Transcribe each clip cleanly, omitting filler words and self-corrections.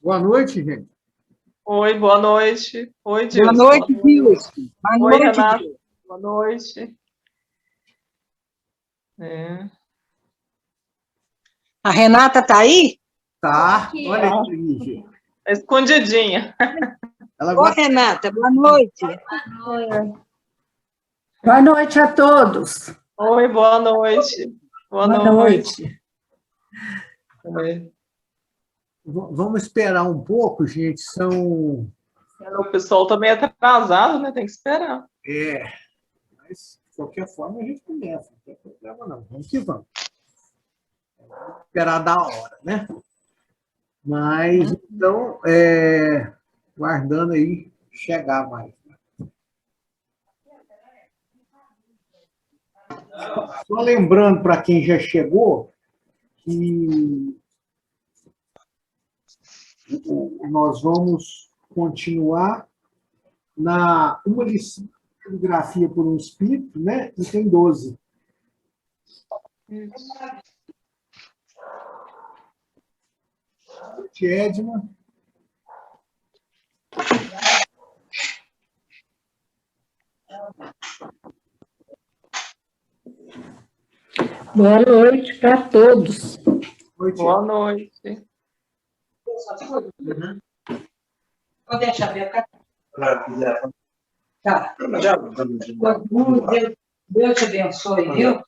Boa noite, gente. Oi, boa noite. Oi, Dilson. Boa noite, Dilson. Boa Oi, noite, Renata. Dilson. Boa noite. A Renata está aí? Tá, olha aqui, gente. Tá escondidinha. Oi, Renata, boa noite. Boa noite a todos. Oi, boa noite. Boa noite. Vamos esperar um pouco, gente. O pessoal também é atrasado, né? Tem que esperar. Mas de qualquer forma a gente começa. Não tem problema, não. Vamos que vamos. Vamos esperar da hora, né? Mas, então, guardando aí, chegar mais. Só lembrando para quem já chegou que nós vamos continuar uma lição de Caligrafia por um Espírito, né? E tem 12. Edna. Boa noite para todos. Boa noite. Pode deixar ver. Tá. Deus te abençoe, viu?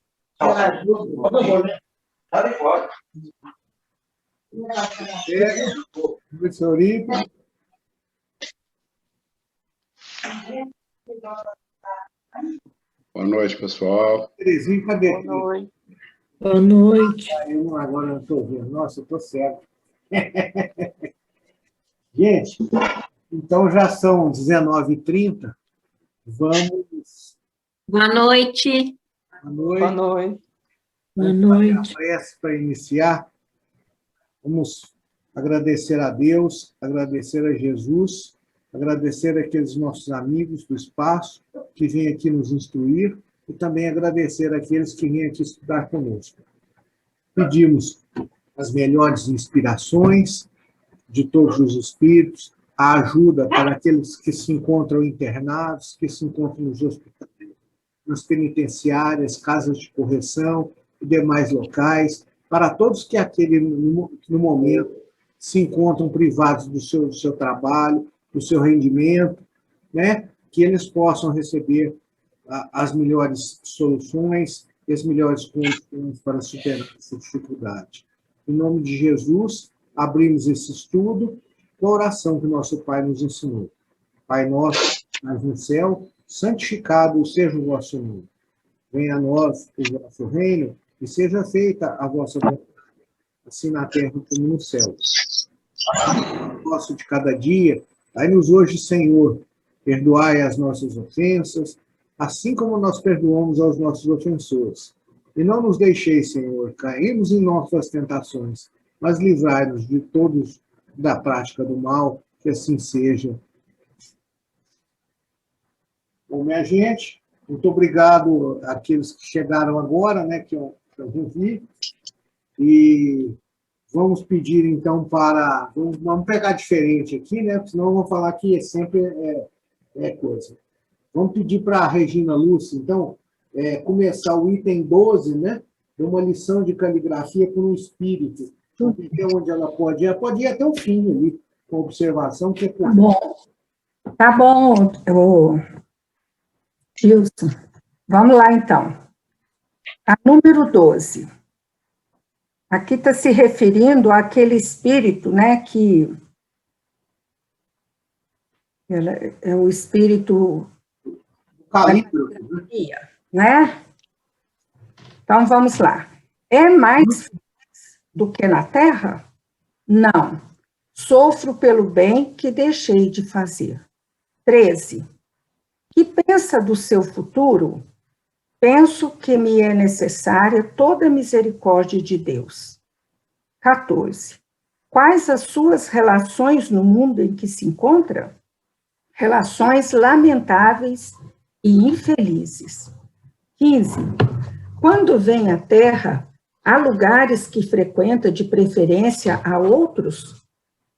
Professor Ivo. Boa noite, pessoal. Terezinha, cadê? Boa noite. Boa noite. Agora eu não estou vendo. Nossa, eu estou cego. Gente, então já são 19h30. Vamos. Boa noite. Boa noite. Boa noite. Para iniciar, vamos agradecer a Deus, agradecer a Jesus, agradecer àqueles nossos amigos do espaço que vêm aqui nos instruir e também agradecer àqueles que vêm aqui estudar conosco. Pedimos as melhores inspirações de todos os espíritos, a ajuda para aqueles que se encontram internados, que se encontram nos hospitais, nas penitenciárias, casas de correção e demais locais, para todos que no momento se encontram privados do seu trabalho, do seu rendimento, né? Que eles possam receber as melhores soluções e as melhores condições para superar essa dificuldade. Em nome de Jesus, abrimos esse estudo com a oração que nosso Pai nos ensinou. Pai nosso, que estás no céu, santificado seja o vosso nome. Venha a nós o vosso reino e seja feita a vossa vontade, assim na terra como no céu. O nosso de cada dia, dai-nos hoje, Senhor, perdoai as nossas ofensas, assim como nós perdoamos aos nossos ofensores. E não nos deixeis, Senhor, cairmos em nossas tentações, mas livrai-nos de todos da prática do mal, que assim seja. Bom, minha gente, muito obrigado àqueles que chegaram agora, né, que eu vi, e vamos pedir, então, vamos pegar diferente aqui, né, senão eu vou falar que sempre é coisa. Vamos pedir para a Regina Lúcia, então, começar o item 12, né, de uma lição de caligrafia por um espírito. Então, onde ela pode ir até o fim ali, com observação. Que é Tá bom, Gilson. Vamos lá, então. A número 12. Aqui está se referindo àquele espírito, né, que é o espírito calibro, né? Então, vamos lá. É mais do que na terra? Não. Sofro pelo bem que deixei de fazer. 13. Que pensa do seu futuro? Penso que me é necessária toda a misericórdia de Deus. 14. Quais as suas relações no mundo em que se encontra? Relações lamentáveis e infelizes. 15. Quando vem à terra, Há lugares que frequenta de preferência a outros?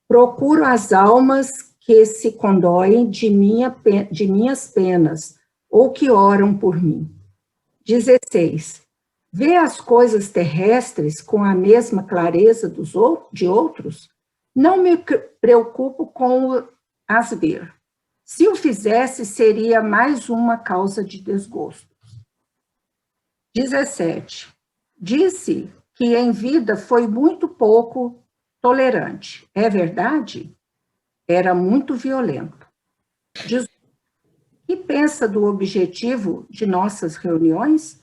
Procuro as almas que se condoem de minhas penas, ou que oram por mim. 16. Vê as coisas terrestres com a mesma clareza de outros? Não me preocupo com as ver. Se o fizesse, seria mais uma causa de desgosto. 17. Disse que em vida foi muito pouco tolerante. É verdade? Era muito violento. 18. O que pensa do objetivo de nossas reuniões?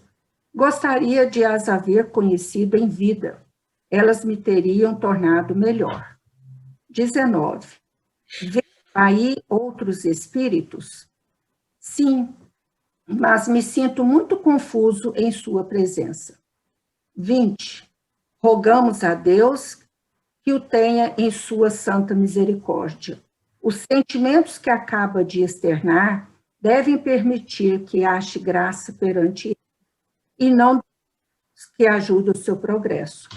Gostaria de as haver conhecido em vida. Elas me teriam tornado melhor. 19. Vê aí outros espíritos? Sim, mas me sinto muito confuso em sua presença. 20. Rogamos a Deus que o tenha em sua santa misericórdia. Os sentimentos que acaba de externar devem permitir que ache graça perante ele, e não que ajude o seu progresso.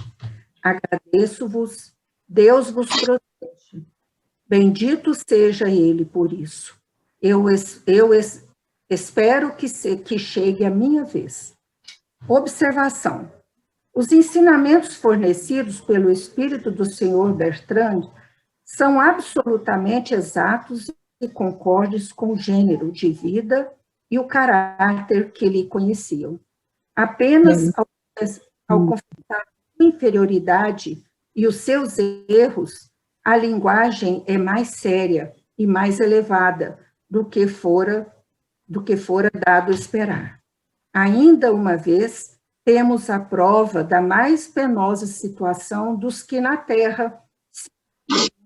Agradeço-vos, Deus vos protege. Bendito seja ele por isso. Eu espero que chegue a minha vez. Observação. Os ensinamentos fornecidos pelo Espírito do Senhor Bertrand são absolutamente exatos e concordes com o gênero de vida e o caráter que lhe conheciam. Apenas ao confessar a inferioridade e os seus erros, a linguagem é mais séria e mais elevada do que fora dado esperar. Ainda uma vez, temos a prova da mais penosa situação dos que na Terra se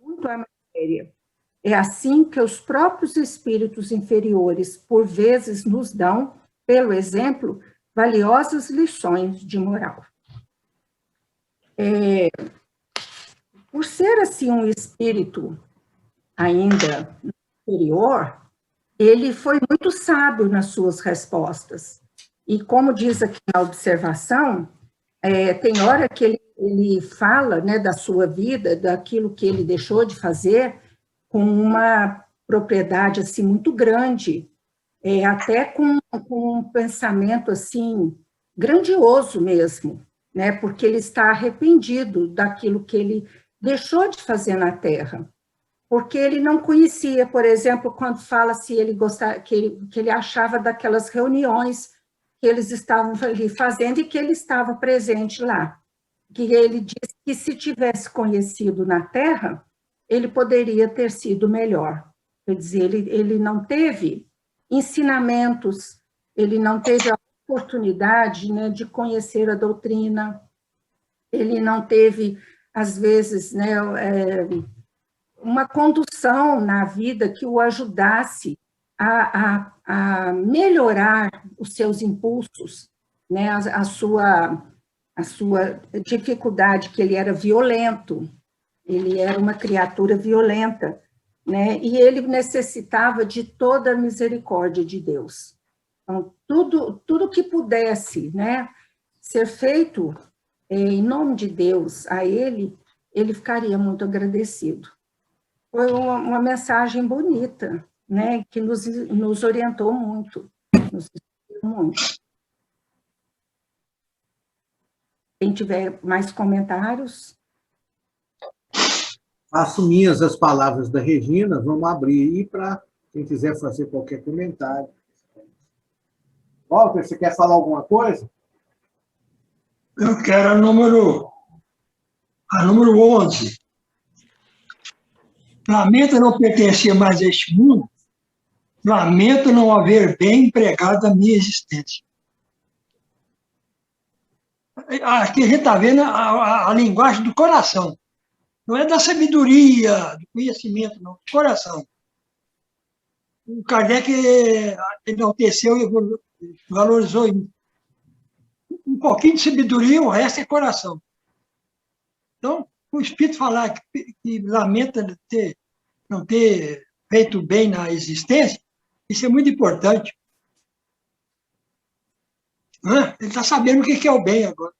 muito a matéria. É assim que os próprios espíritos inferiores, por vezes, nos dão, pelo exemplo, valiosas lições de moral. Por ser, assim, um espírito ainda inferior, ele foi muito sábio nas suas respostas. E como diz aqui na observação, tem hora que ele fala, né, da sua vida, daquilo que ele deixou de fazer, com uma propriedade, assim, muito grande, até com um pensamento, assim, grandioso mesmo, né, porque ele está arrependido daquilo que ele deixou de fazer na Terra, porque ele não conhecia, por exemplo, quando fala se ele gostava, que ele achava daquelas reuniões que eles estavam ali fazendo e que ele estava presente lá, que ele disse que se tivesse conhecido na Terra, ele poderia ter sido melhor. Quer dizer, ele não teve ensinamentos, ele não teve a oportunidade, né, de conhecer a doutrina, ele não teve, às vezes, né, uma condução na vida que o ajudasse a melhorar os seus impulsos, né, a sua dificuldade, que ele era violento, ele era uma criatura violenta, né, e ele necessitava de toda a misericórdia de Deus. Então, tudo que pudesse, né, ser feito em nome de Deus a ele ficaria muito agradecido. Foi uma mensagem bonita, né, que nos orientou muito, nos inspirou muito. Quem tiver mais comentários? Faço minhas as palavras da Regina, vamos abrir aí para quem quiser fazer qualquer comentário. Walter, você quer falar alguma coisa? Eu quero a número 11. Lamento não pertencer mais a este mundo, lamento não haver bem empregado a minha existência. Aqui a gente está vendo a linguagem do coração. Não é da sabedoria, do conhecimento, não, do coração. O Kardec enalteceu e valorizou isso. Um pouquinho de sabedoria, o resto é coração. Então, o Espírito falar que lamenta não ter feito bem na existência, isso é muito importante. Ele está sabendo o que é o bem agora.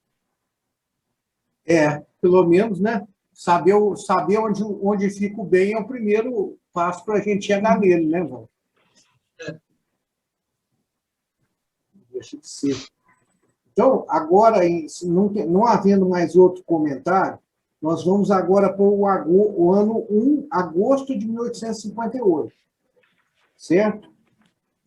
Pelo menos, né? Saber onde fica o bem é o primeiro passo para a gente chegar nele, né, Val? Deixa de ser. Então, agora, não havendo mais outro comentário, nós vamos agora para o ano 1, agosto de 1858. Certo?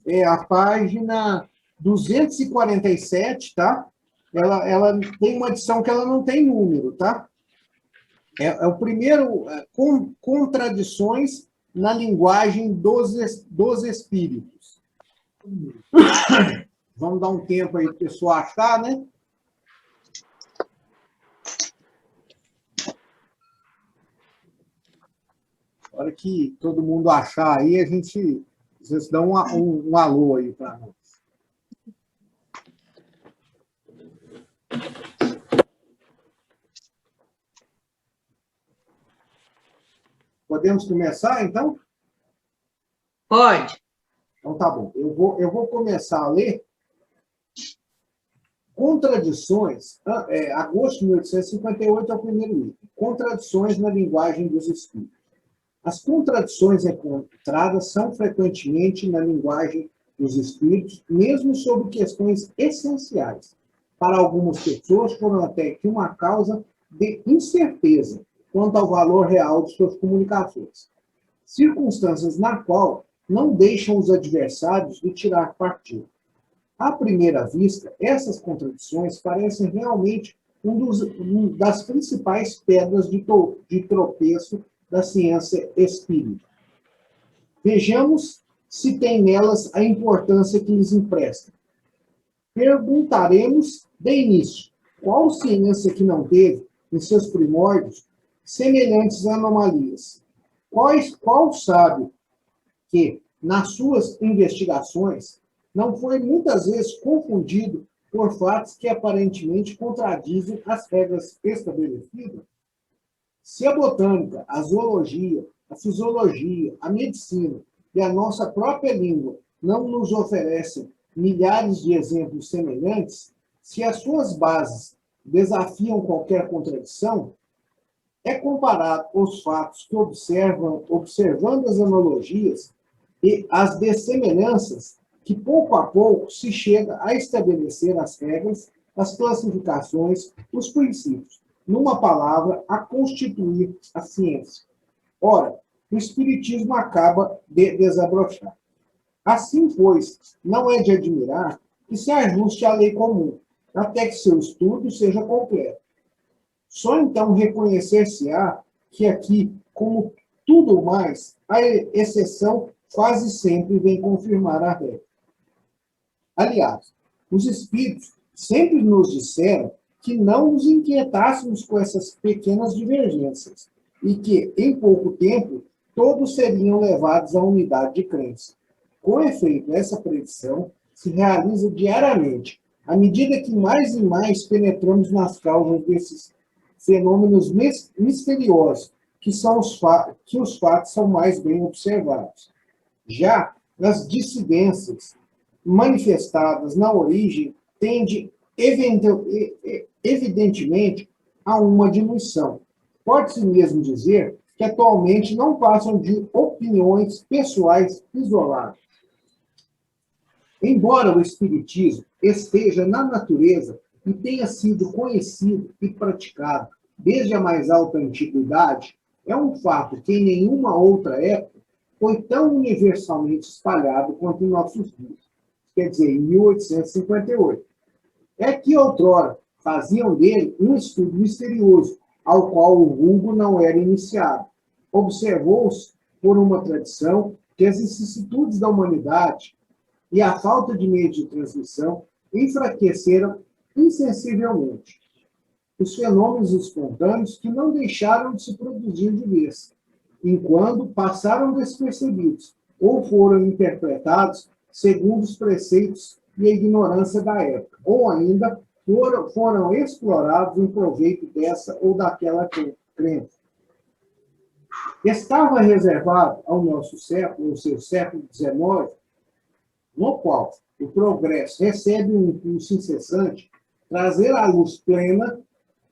É a página 247, tá? Ela tem uma edição que ela não tem número, tá? É o primeiro, contradições na linguagem dos espíritos. Vamos dar um tempo aí para o pessoal achar, né? Na hora que todo mundo achar aí, vocês dão um alô aí para nós. Podemos começar, então? Pode. Então, tá bom. Eu vou começar a ler Contradições. Agosto de 1858 é o primeiro item. Contradições na linguagem dos espíritos. As contradições encontradas são frequentemente na linguagem dos espíritos, mesmo sobre questões essenciais. Para algumas pessoas, foram até que uma causa de incerteza quanto ao valor real de suas comunicações. Circunstâncias na qual não deixam os adversários de tirar partido. À primeira vista, essas contradições parecem realmente uma das principais pedras de tropeço da ciência espírita. Vejamos se tem nelas a importância que lhes empresta. Perguntaremos, de início, qual ciência que não teve, em seus primórdios, semelhantes anomalias? Qual sabe que, nas suas investigações, não foi muitas vezes confundido por fatos que aparentemente contradizem as regras estabelecidas? Se a botânica, a zoologia, a fisiologia, a medicina e a nossa própria língua não nos oferecem milhares de exemplos semelhantes, se as suas bases desafiam qualquer contradição, é comparado os fatos que observando as analogias e as dessemelhanças, que pouco a pouco se chega a estabelecer as regras, as classificações, os princípios, numa palavra, a constituir a ciência. Ora, o Espiritismo acaba de desabrochar. Assim, pois, não é de admirar que se ajuste à lei comum, até que seu estudo seja completo. Só então reconhecer-se-á que aqui, como tudo mais, a exceção quase sempre vem confirmar a regra. Aliás, os espíritos sempre nos disseram que não nos inquietássemos com essas pequenas divergências e que, em pouco tempo, todos seriam levados à unidade de crença. Com efeito, essa predição se realiza diariamente, à medida que mais e mais penetramos nas causas desses fenômenos misteriosos, que os fatos são mais bem observados. Já nas dissidências manifestadas na origem, tende evidentemente a uma diminuição. Pode-se mesmo dizer que atualmente não passam de opiniões pessoais isoladas. Embora o Espiritismo esteja na natureza e tenha sido conhecido e praticado desde a mais alta antiguidade, é um fato que em nenhuma outra época foi tão universalmente espalhado quanto em nossos dias, quer dizer, em 1858. É que outrora faziam dele um estudo misterioso, ao qual o vulgo não era iniciado. Observou-se, por uma tradição, que as vicissitudes da humanidade e a falta de meio de transmissão enfraqueceram insensivelmente os fenômenos espontâneos que não deixaram de se produzir de vez, enquanto passaram despercebidos ou foram interpretados segundo os preceitos e a ignorância da época, ou ainda foram explorados em proveito dessa ou daquela crença. Estava reservado ao nosso século, ou seja, século XIX, no qual o progresso recebe um impulso incessante, trazer à luz plena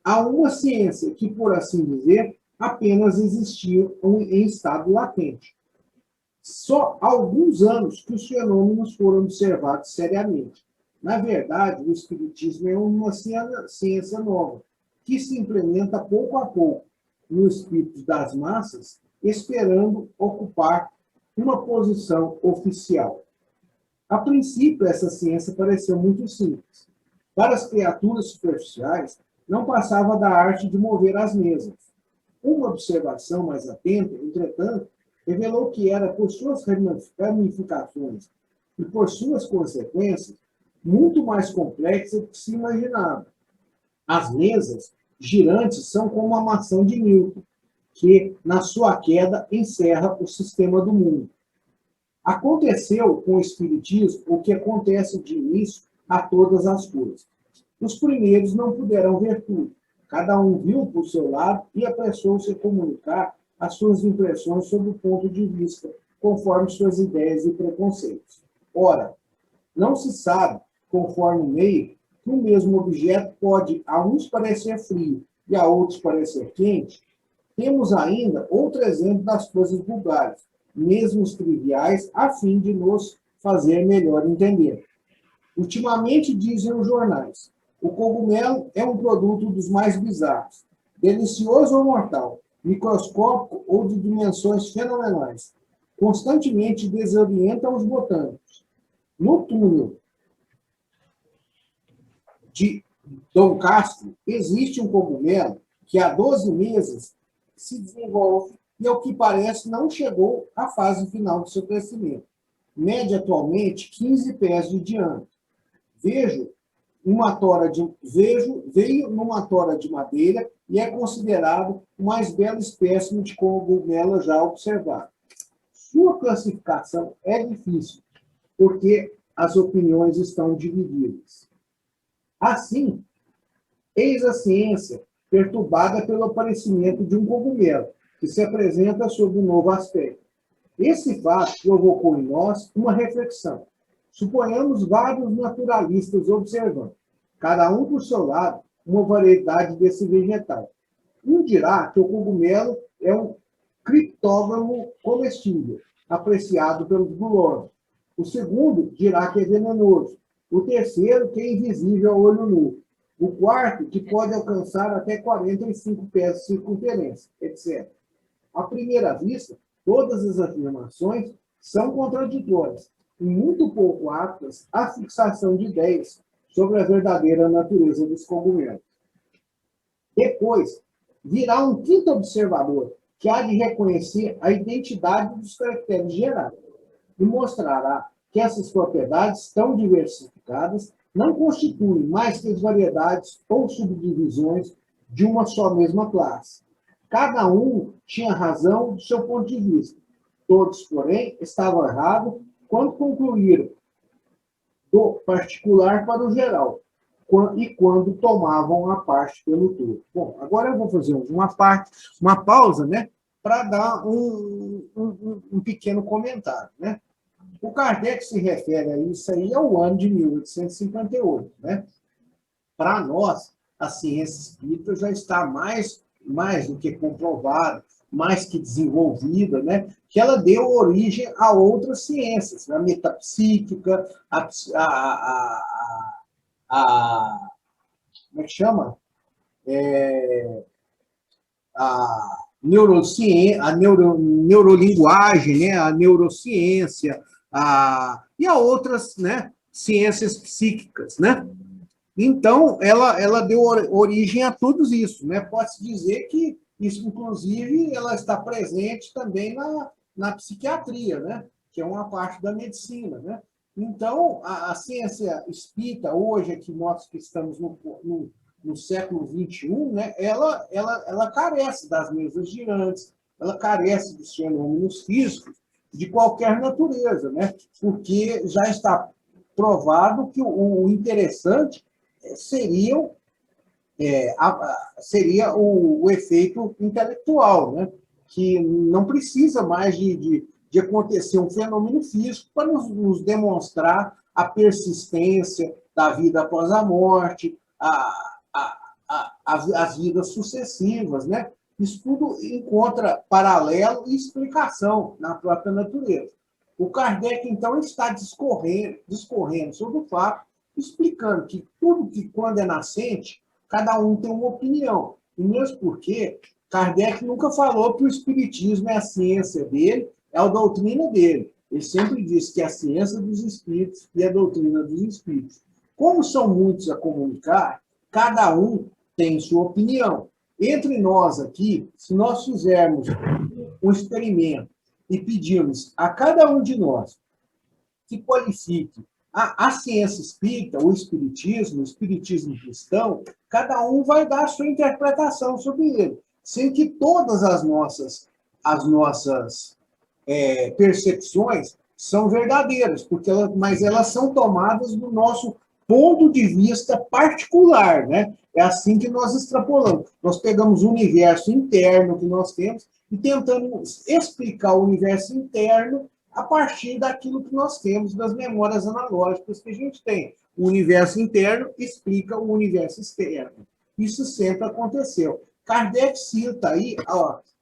a uma ciência que, por assim dizer, apenas existia em estado latente. Só há alguns anos que os fenômenos foram observados seriamente. Na verdade, o espiritismo é uma ciência nova, que se implementa pouco a pouco no espírito das massas, esperando ocupar uma posição oficial. A princípio, essa ciência pareceu muito simples. Para as criaturas superficiais, não passava da arte de mover as mesas. Uma observação mais atenta, entretanto, revelou que era por suas ramificações e por suas consequências muito mais complexa do que se imaginava. As mesas girantes são como a maçã de Newton, que, na sua queda, encerra o sistema do mundo. Aconteceu com o Espiritismo o que acontece de início a todas as coisas. Os primeiros não puderam ver tudo. Cada um viu por seu lado e apressou-se a comunicar as suas impressões sobre o ponto de vista, conforme suas ideias e preconceitos. Ora, não se sabe, conforme o meio, que o mesmo objeto pode a uns parecer frio e a outros parecer quente. Temos ainda outro exemplo das coisas vulgares, mesmo os triviais, a fim de nos fazer melhor entender. Ultimamente, dizem os jornais, o cogumelo é um produto dos mais bizarros, delicioso ou mortal, microscópico ou de dimensões fenomenais. Constantemente desorienta os botânicos. No túmulo de Dom Castro, existe um cogumelo que há 12 meses se desenvolve e, ao que parece, não chegou à fase final do seu crescimento. Mede atualmente 15 pés de diâmetro. Veio numa tora de madeira e é considerado o mais belo espécime de cogumelo já observado. Sua classificação é difícil, porque as opiniões estão divididas. Assim, eis a ciência perturbada pelo aparecimento de um cogumelo, que se apresenta sob um novo aspecto. Esse fato provocou em nós uma reflexão. Suponhamos vários naturalistas observando, cada um por seu lado, uma variedade desse vegetal. Um dirá que o cogumelo é um criptógamo comestível, apreciado pelos gulosos. O segundo dirá que é venenoso. O terceiro que é invisível ao olho nu. O quarto que pode alcançar até 45 pés de circunferência, etc. À primeira vista, todas as afirmações são contraditórias e muito pouco aptas à fixação de ideias sobre a verdadeira natureza dos cogumelos. Depois, virá um quinto observador que há de reconhecer a identidade dos caracteres gerais e mostrará que essas propriedades tão diversificadas não constituem mais que as variedades ou subdivisões de uma só mesma classe. Cada um tinha razão do seu ponto de vista. Todos, porém, estavam errados quando concluíram do particular para o geral e quando tomavam a parte pelo todo. Bom, agora eu vou fazer uma pausa, né, para dar um pequeno comentário, né? O Kardec se refere a isso aí ao ano de 1858, né? Para nós, a ciência espírita já está mais do que comprovada, mais que desenvolvida, né? Que ela deu origem a outras ciências, a metapsíquica, como é que chama? A neurociência, a neurolinguagem, né? A neurociência, e a outras, né, ciências psíquicas, né? Então, ela deu origem a tudo isso, né? Pode-se dizer que isso, inclusive, ela está presente também na psiquiatria, né? Que é uma parte da medicina, né? Então, a ciência espírita, hoje, aqui nós que estamos no século XXI, né? Ela carece das mesas girantes, ela carece dos fenômenos físicos de qualquer natureza, né? Porque já está provado que o interessante seria o efeito intelectual, né? Que não precisa mais de acontecer um fenômeno físico para nos demonstrar a persistência da vida após a morte, as vidas sucessivas, né? Isso tudo encontra paralelo e explicação na própria natureza. O Kardec, então, está discorrendo sobre o fato, explicando que tudo que, quando é nascente, cada um tem uma opinião. E mesmo porque Kardec nunca falou que o Espiritismo é a ciência dele, é a doutrina dele. Ele sempre disse que é a ciência dos espíritos e a doutrina dos espíritos. Como são muitos a comunicar, cada um tem sua opinião. Entre nós aqui, se nós fizermos um experimento e pedirmos a cada um de nós que qualifique a ciência espírita, o espiritismo cristão, cada um vai dar a sua interpretação sobre ele, sem que todas as nossas percepções são verdadeiras, mas elas são tomadas do nosso ponto de vista particular, né? É assim que nós extrapolamos. Nós pegamos o universo interno que nós temos e tentamos explicar o universo interno a partir daquilo que nós temos, das memórias analógicas que a gente tem. O universo interno explica o universo externo. Isso sempre aconteceu. Kardec cita aí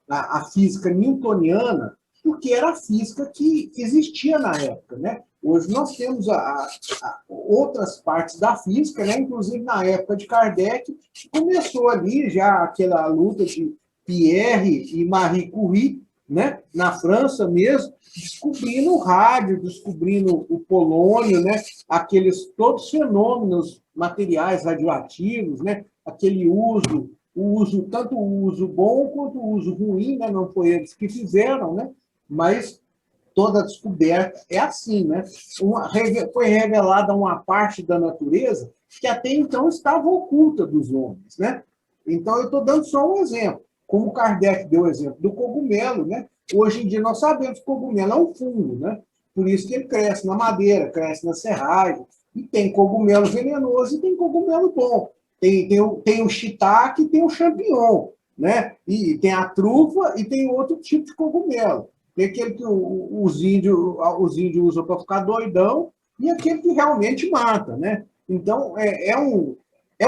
a física newtoniana, porque era a física que existia na época, né? Hoje nós temos outras partes da física, né? Inclusive na época de Kardec, começou ali já aquela luta de Pierre e Marie Curie, né? Na França mesmo, descobrindo o rádio, descobrindo o polônio, né? Aqueles todos fenômenos materiais radioativos, né? Aquele tanto o uso bom quanto o uso ruim, né? Não foi eles que fizeram, né? Mas toda descoberta é assim, né? Foi revelada uma parte da natureza que até então estava oculta dos homens, né? Então, eu estou dando só um exemplo. Como Kardec deu o exemplo do cogumelo, né? Hoje em dia nós sabemos que o cogumelo é um fungo, né? Por isso que ele cresce na madeira, cresce na serragem. E tem cogumelo venenoso e tem cogumelo bom. Tem o shiitake e tem o champignon, né? E tem a trufa e tem outro tipo de cogumelo. Tem aquele que os índios usam para ficar doidão e aquele que realmente mata, né? Então, é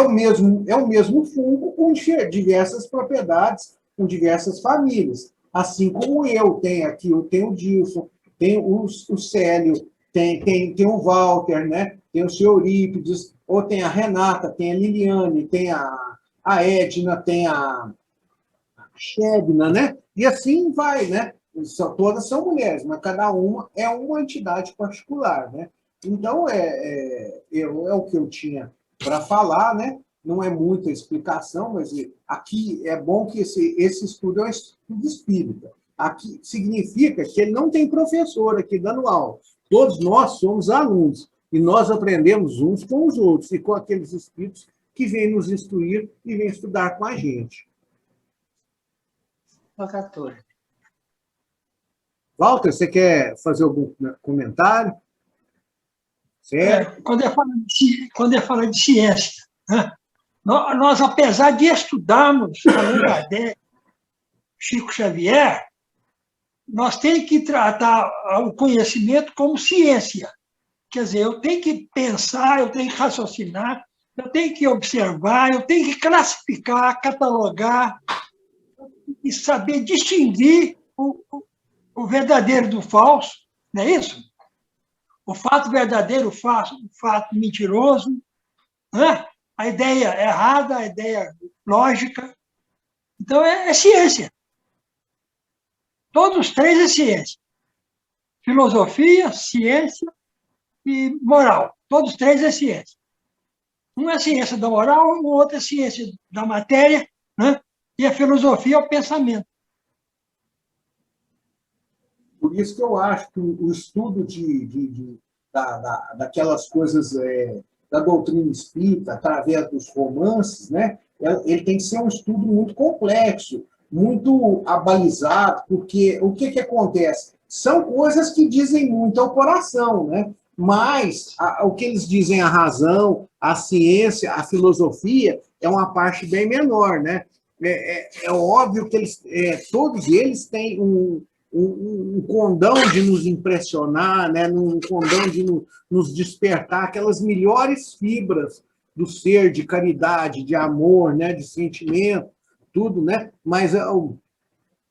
o mesmo fungo com diversas propriedades, com diversas famílias. Assim como eu tenho aqui, eu tenho o Dilson, tem o Célio, tem o Walter, né? Tem o seu Eurípides, ou tem a Renata, tem a Liliane, tem a Edna, tem a Shebna, né? E assim vai, né? Todas são mulheres, mas cada uma é uma entidade particular, né? Então, é o que eu tinha para falar, né? Não é muita explicação, mas aqui é bom que esse estudo é um estudo espírita. Aqui significa que ele não tem professor aqui dando aula. Todos nós somos alunos e nós aprendemos uns com os outros e com aqueles espíritos que vêm nos instruir e vêm estudar com a gente. Walter, você quer fazer algum comentário? Certo? Quando eu falo de ciência, né? Nós, apesar de estudarmos Allan Kardec, Chico Xavier, nós temos que tratar o conhecimento como ciência. Quer dizer, eu tenho que pensar, eu tenho que raciocinar, eu tenho que observar, eu tenho que classificar, catalogar e saber distinguir o verdadeiro do falso, não é isso? O fato verdadeiro, o fato mentiroso, né? A ideia errada, a ideia lógica. Então, é ciência. Todos os três é ciência. Filosofia, ciência e moral. Todos os três é ciência. Um é ciência da moral, o outro é ciência da matéria, né? E a filosofia é o pensamento. Por isso que eu acho que o estudo daquelas coisas da doutrina espírita, através dos romances, né, ele tem que ser um estudo muito complexo, muito abalizado, porque o que acontece? São coisas que dizem muito ao coração, né? Mas o que eles dizem, a razão, a ciência, a filosofia, é uma parte bem menor, né? É óbvio que todos eles têm um condão de nos impressionar, né? Um condão de nos despertar aquelas melhores fibras do ser, de caridade, de amor, né, de sentimento, tudo, né? Mas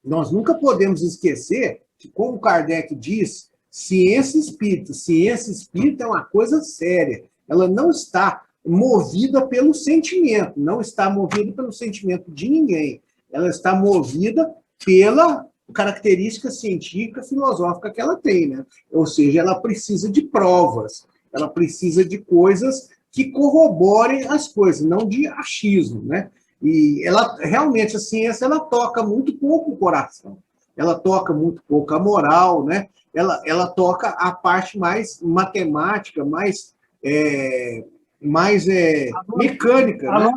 nós nunca podemos esquecer que, como Kardec diz, ciência espírita é uma coisa séria. Ela não está movida pelo sentimento, não está movida pelo sentimento de ninguém. Ela está movida pela característica científica, filosófica que ela tem, né? Ou seja, ela precisa de provas, ela precisa de coisas que corroborem as coisas, não de achismo, né? E ela realmente, a ciência, ela toca muito pouco o coração, ela toca muito pouco a moral, né? Ela toca a parte mais matemática, mais mecânica, né?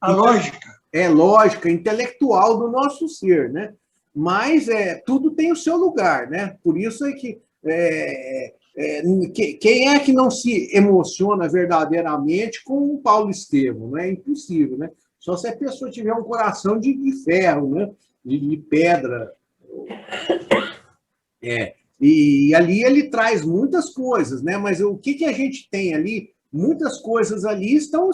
A lógica. Lógica, intelectual do nosso ser, né? Mas tudo tem o seu lugar, né? Por isso é que quem é que não se emociona verdadeiramente com o Paulo Estevam? Né? É impossível, né? Só se a pessoa tiver um coração de ferro, né? De pedra. E ali ele traz muitas coisas, né? Mas o que a gente tem ali? Muitas coisas ali estão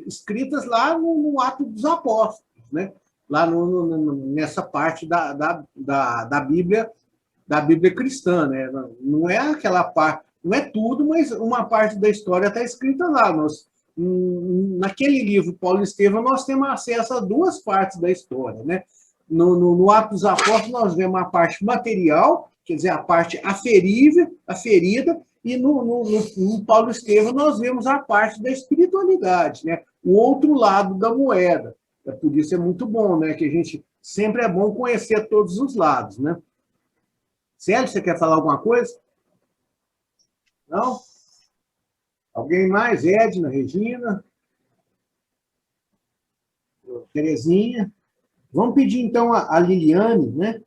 escritas lá no Atos dos Apóstolos, né? Lá nessa parte da Bíblia cristã, né? Não é aquela parte, não é tudo, mas uma parte da história está escrita lá. Naquele livro Paulo Estevam, nós temos acesso a duas partes da história, né? No Atos dos Apóstolos, nós vemos a parte material, quer dizer, a parte aferida, e no Paulo Estevam nós vemos a parte da espiritualidade, né? O outro lado da moeda. Por isso é muito bom, né? Que a gente sempre é bom conhecer todos os lados, né? Célio, você quer falar alguma coisa? Não? Alguém mais? Edna, Regina? Terezinha? Vamos pedir, então, a Liliane, né?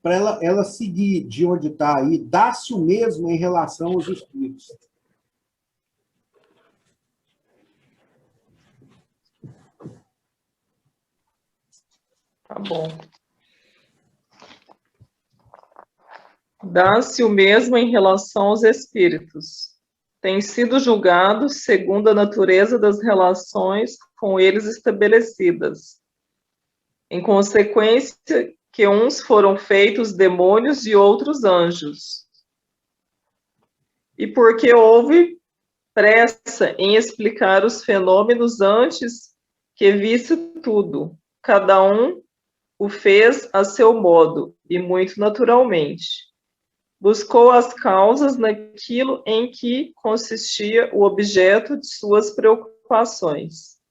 Para ela seguir de onde está aí, dá-se o mesmo em relação aos espíritos. Tá bom. Dá-se o mesmo em relação aos espíritos. Têm sido julgados segundo a natureza das relações com eles estabelecidas. Em consequência, que uns foram feitos demônios e outros anjos. E porque houve pressa em explicar os fenômenos antes que visse tudo, cada um o fez a seu modo e muito naturalmente. Buscou as causas naquilo em que consistia o objeto de suas preocupações.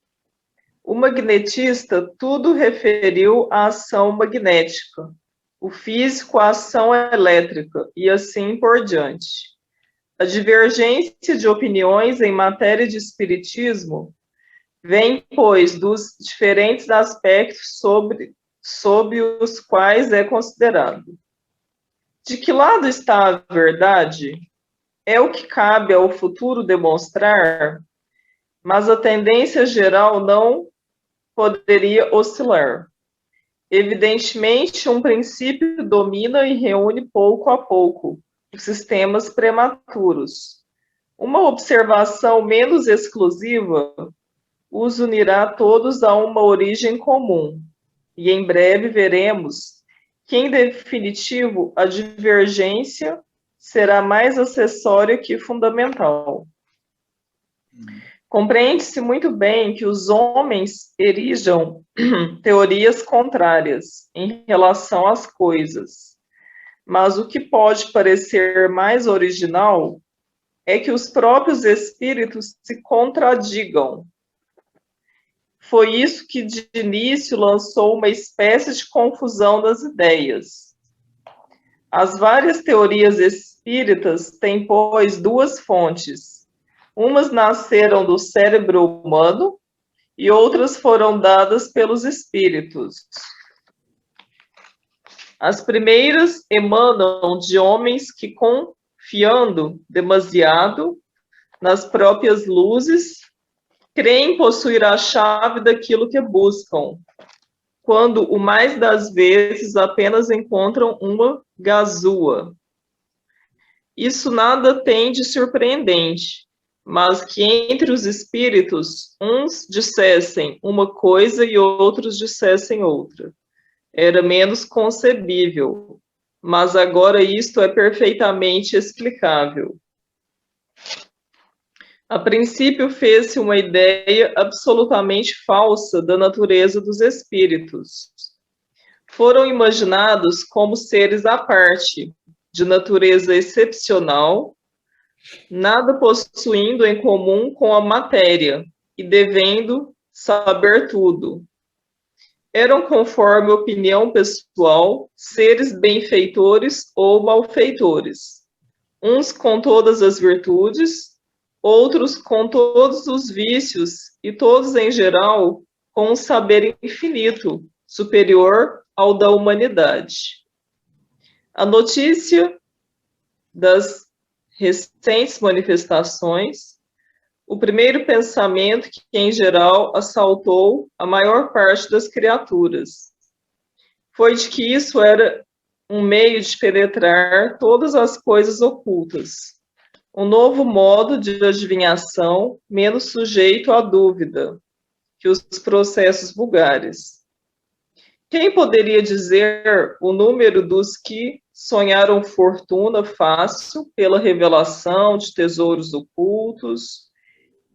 O magnetista tudo referiu à ação magnética, o físico à ação elétrica, e assim por diante. A divergência de opiniões em matéria de espiritismo vem, pois, dos diferentes aspectos sob os quais é considerado. De que lado está a verdade? É o que cabe ao futuro demonstrar, mas a tendência geral não poderia oscilar. Evidentemente, um princípio domina e reúne pouco a pouco os sistemas prematuros. Uma observação menos exclusiva os unirá todos a uma origem comum, e em breve veremos que, em definitivo, a divergência será mais acessória que fundamental. Compreende-se muito bem que os homens erijam teorias contrárias em relação às coisas, mas o que pode parecer mais original é que os próprios espíritos se contradigam. Foi isso que, de início, lançou uma espécie de confusão das ideias. As várias teorias espíritas têm, pois, duas fontes. Umas nasceram do cérebro humano e outras foram dadas pelos espíritos. As primeiras emanam de homens que, confiando demasiado nas próprias luzes, creem possuir a chave daquilo que buscam, quando o mais das vezes apenas encontram uma gazua. Isso nada tem de surpreendente, mas que entre os espíritos uns dissessem uma coisa e outros dissessem outra. Era menos concebível, mas agora isto é perfeitamente explicável. A princípio fez-se uma ideia absolutamente falsa da natureza dos espíritos. Foram imaginados como seres à parte, de natureza excepcional, nada possuindo em comum com a matéria e devendo saber tudo. Eram, conforme opinião pessoal, seres benfeitores ou malfeitores, uns com todas as virtudes, outros com todos os vícios e todos, em geral, com um saber infinito, superior ao da humanidade. A notícia das recentes manifestações, o primeiro pensamento que, em geral, assaltou a maior parte das criaturas foi de que isso era um meio de penetrar todas as coisas ocultas, um novo modo de adivinhação menos sujeito à dúvida que os processos vulgares. Quem poderia dizer o número dos que sonharam fortuna fácil pela revelação de tesouros ocultos,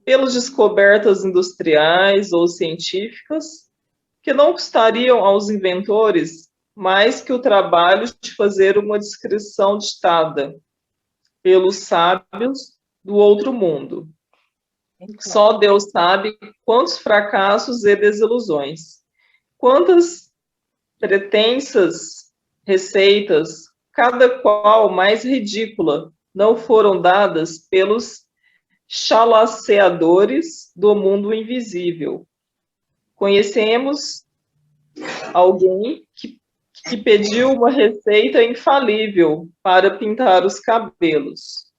pelas descobertas industriais ou científicas, que não custariam aos inventores mais que o trabalho de fazer uma descrição ditada pelos sábios do outro mundo? Só Deus sabe quantos fracassos e desilusões, quantas pretensas receitas, cada qual mais ridícula, não foram dadas pelos chalaceadores do mundo invisível. Conhecemos alguém que pediu uma receita infalível para pintar os cabelos.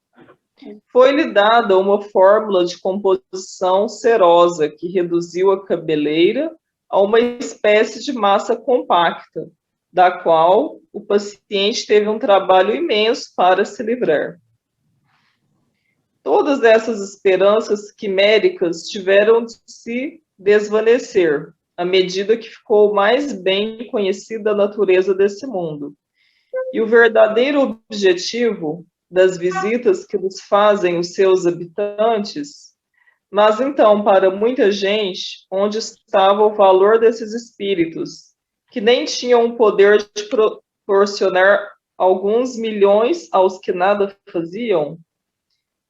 Foi-lhe dada uma fórmula de composição cerosa que reduziu a cabeleira a uma espécie de massa compacta, da qual o paciente teve um trabalho imenso para se livrar. Todas essas esperanças quiméricas tiveram de se desvanecer à medida que ficou mais bem conhecida a natureza desse mundo. E o verdadeiro objetivo das visitas que nos fazem os seus habitantes, mas então, para muita gente, onde estava o valor desses espíritos, que nem tinham o poder de proporcionar alguns milhões aos que nada faziam,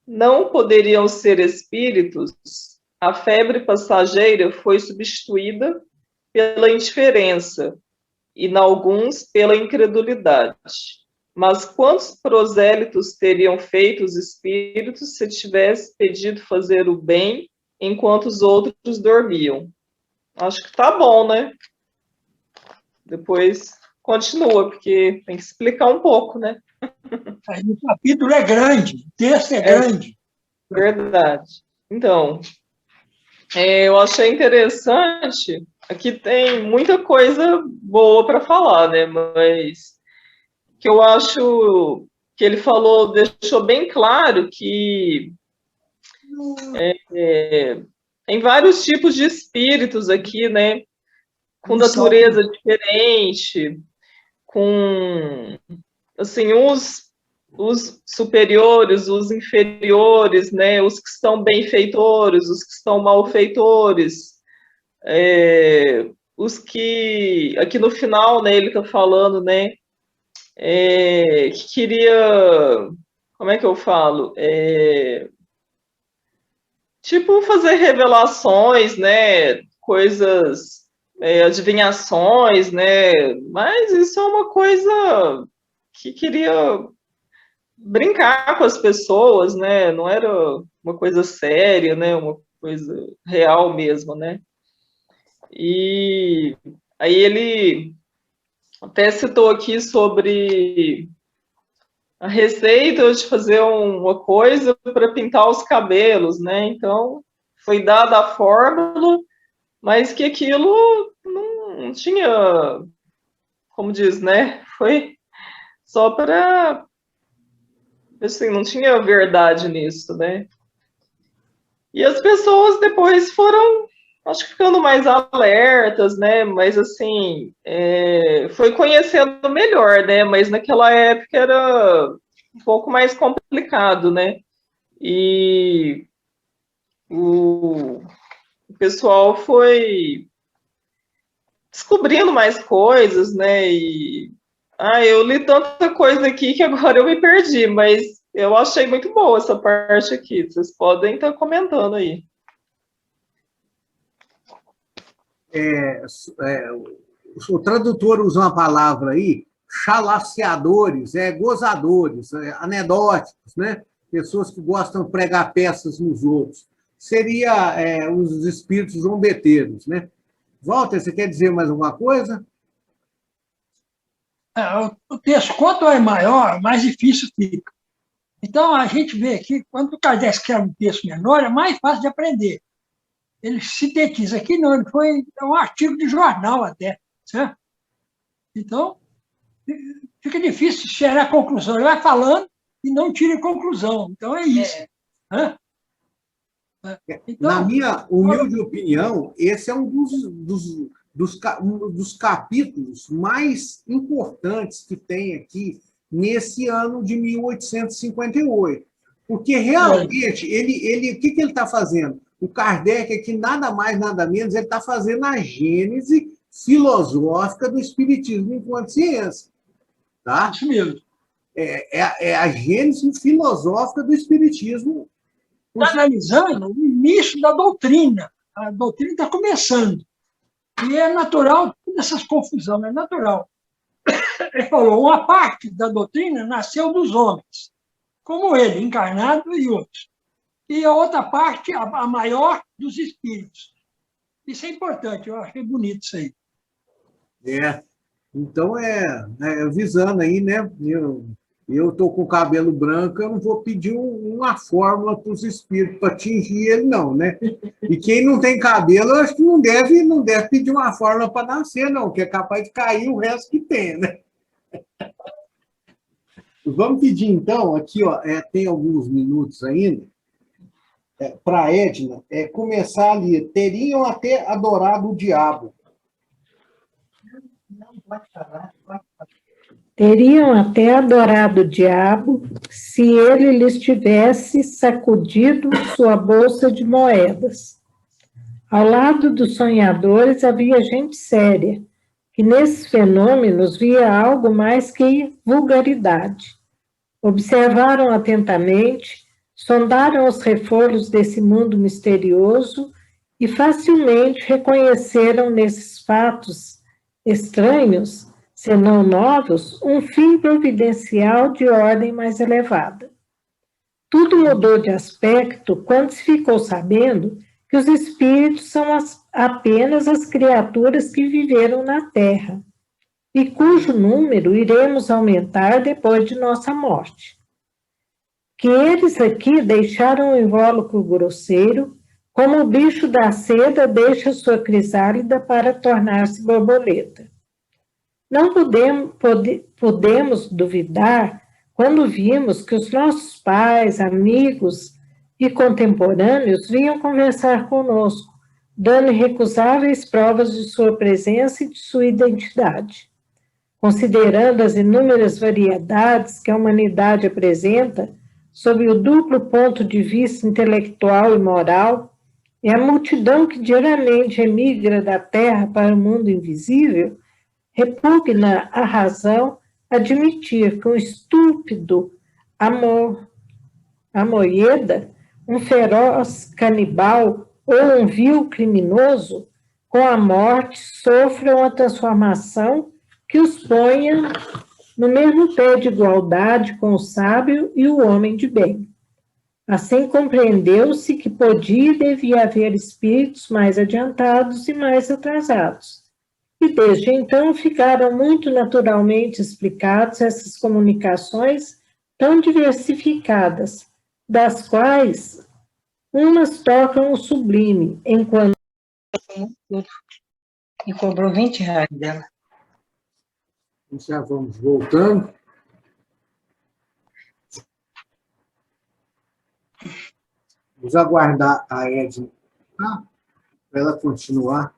não poderiam ser espíritos, a febre passageira foi substituída pela indiferença, e, em alguns, pela incredulidade. Mas quantos prosélitos teriam feito os espíritos se tivesse pedido fazer o bem enquanto os outros dormiam? Acho que tá bom, né? Depois continua, porque tem que explicar um pouco, né? O capítulo é grande, o texto é grande. Verdade. Então, eu achei interessante. Aqui tem muita coisa boa para falar, né? Mas que eu acho que ele falou, deixou bem claro que tem vários tipos de espíritos aqui, né? Com natureza diferente, com, assim, os superiores, os inferiores, né? Os que são benfeitores, os que são malfeitores, os que, aqui no final, né, ele está falando, né, que queria, como é que eu falo? Tipo, fazer revelações, né, coisas, adivinhações, né, mas isso é uma coisa que queria brincar com as pessoas, né, não era uma coisa séria, né, uma coisa real mesmo, né. E aí ele até citou aqui sobre a receita de fazer uma coisa para pintar os cabelos, né? Então, foi dada a fórmula, mas que aquilo não tinha, como diz, né? Foi só para, assim, não tinha verdade nisso, né? E as pessoas depois foram, acho que ficando mais alertas, né? Mas assim, foi conhecendo melhor, né? Mas naquela época era um pouco mais complicado, né? E o pessoal foi descobrindo mais coisas, né? E eu li tanta coisa aqui que agora eu me perdi, mas eu achei muito boa essa parte aqui. Vocês podem estar comentando aí. O tradutor usa uma palavra aí, chalaceadores, gozadores, anedóticos, né? Pessoas que gostam de pregar peças nos outros. Seria os espíritos zombeteiros, né? Walter, você quer dizer mais alguma coisa? O texto, quanto é maior, mais difícil fica. Então, a gente vê aqui, quando o Kardec escreve um texto menor, é mais fácil de aprender. Ele sintetiza aqui, não, ele foi um artigo de jornal até, certo? Então, fica difícil chegar à conclusão. Ele vai falando e não tira conclusão. Então, é isso. Então, na minha humilde opinião, esse é um dos capítulos mais importantes que tem aqui nesse ano de 1858. Porque realmente, o que ele está fazendo? O Kardec aqui, nada mais, nada menos, ele está fazendo a gênese filosófica do Espiritismo enquanto ciência. Tá? Isso mesmo. É a gênese filosófica do Espiritismo. Está analisando o início da doutrina. A doutrina está começando. E é natural, todas essas confusões, é natural. Ele falou, uma parte da doutrina nasceu dos homens, como ele, encarnado e outros. E a outra parte, a maior, dos espíritos. Isso é importante, eu achei bonito isso aí. Então, visando aí, né? Eu estou com o cabelo branco, eu não vou pedir uma fórmula para os espíritos para atingir ele, não, né? E quem não tem cabelo, eu acho que não deve pedir uma fórmula para nascer, não, que é capaz de cair o resto que tem, né? Vamos pedir, então, aqui, ó, tem alguns minutos ainda, para a Edna começar ali. Teriam até adorado o diabo. Não, pode falar, pode falar. Teriam até adorado o diabo se ele lhes tivesse sacudido sua bolsa de moedas. Ao lado dos sonhadores havia gente séria, que nesses fenômenos via algo mais que vulgaridade. Observaram atentamente, sondaram os reforços desse mundo misterioso e facilmente reconheceram nesses fatos estranhos, senão novos, um fim providencial de ordem mais elevada. Tudo mudou de aspecto quando se ficou sabendo que os espíritos são apenas as criaturas que viveram na Terra, e cujo número iremos aumentar depois de nossa morte. Que eles aqui deixaram um invólucro grosseiro, como o bicho da seda deixa sua crisálida para tornar-se borboleta. Não podemos duvidar quando vimos que os nossos pais, amigos e contemporâneos vinham conversar conosco, dando irrecusáveis provas de sua presença e de sua identidade. Considerando as inúmeras variedades que a humanidade apresenta, sob o duplo ponto de vista intelectual e moral, e a multidão que diariamente emigra da Terra para o mundo invisível, repugna a razão admitir que um estúpido amoeda, um feroz canibal ou um vil criminoso, com a morte, sofram a transformação que os ponha no mesmo pé de igualdade com o sábio e o homem de bem. Assim compreendeu-se que podia e devia haver espíritos mais adiantados e mais atrasados. E desde então ficaram muito naturalmente explicadas essas comunicações tão diversificadas, das quais umas tocam o sublime, enquanto... E cobrou R$20 dela. Já vamos voltando. Vamos aguardar a Edna para ela continuar.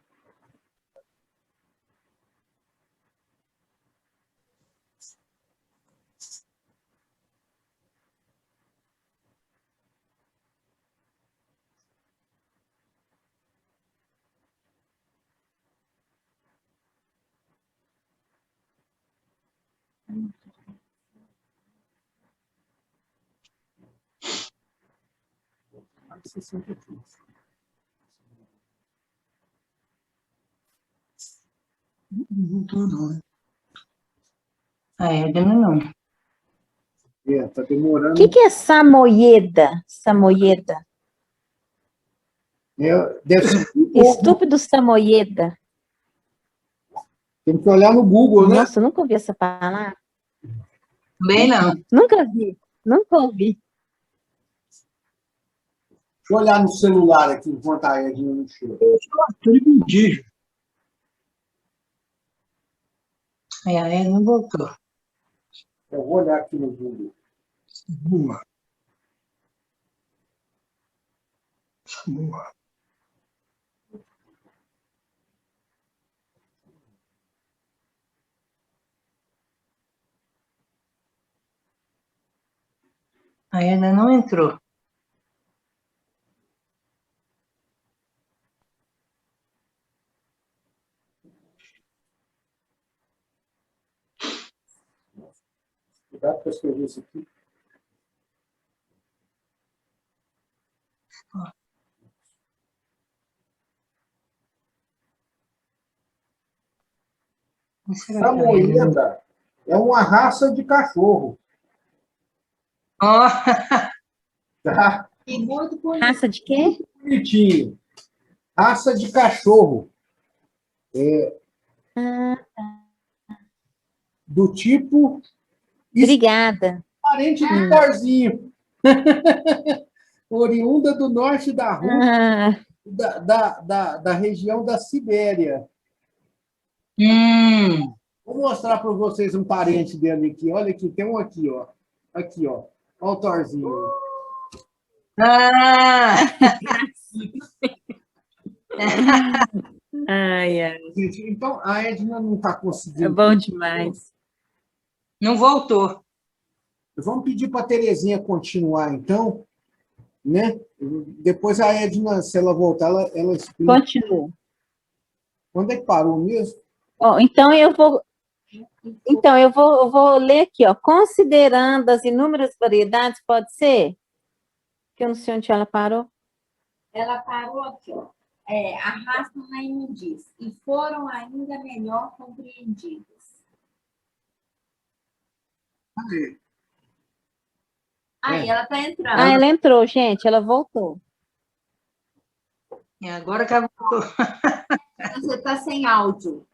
Não voltou, não, né? A Edna não. Tá demorando. O que é samoyeda? Samoyeda. Deve ser Estúpido samoyeda. Tem que olhar no Google, né? Nossa, eu nunca ouvi essa palavra. Também não. Nunca vi. Nunca ouvi. Deixa eu olhar no celular aqui enquanto a Edna não chega. Tudo indígena. Aí a Edna voltou. Eu vou olhar aqui no Google. Boa. Boa. A Edna não entrou. Cuidado para escrever isso aqui. Será que a Edna... Samoyeda é uma raça de cachorro, Ó, tá? E muito bonito. Raça de quê? Bonitinho. Raça de cachorro. Do tipo Obrigada. parente do Thorzinho. Oriunda do norte da Rússia, da região da Sibéria. Vou mostrar para vocês um parente dele aqui. Olha aqui, tem um aqui, ó. Aqui, ó. Olha o Thorzinho. Ah! Ai, ai. Gente, então, a Edna não está É conseguindo. bom demais. Não voltou. Vamos pedir para a Terezinha continuar, então, né? Depois a Edna, se ela voltar, ela explica. Continua. Quando é que parou mesmo? Ó, então eu vou ler aqui, ó. Considerando as inúmeras variedades, pode ser? Que eu não sei onde ela parou. Ela parou aqui, ó. Arrastam na imundície e foram ainda melhor compreendidos. Aí, ela está entrando. Ah, ela entrou, gente. Ela voltou. E agora que ela voltou. Você está sem áudio.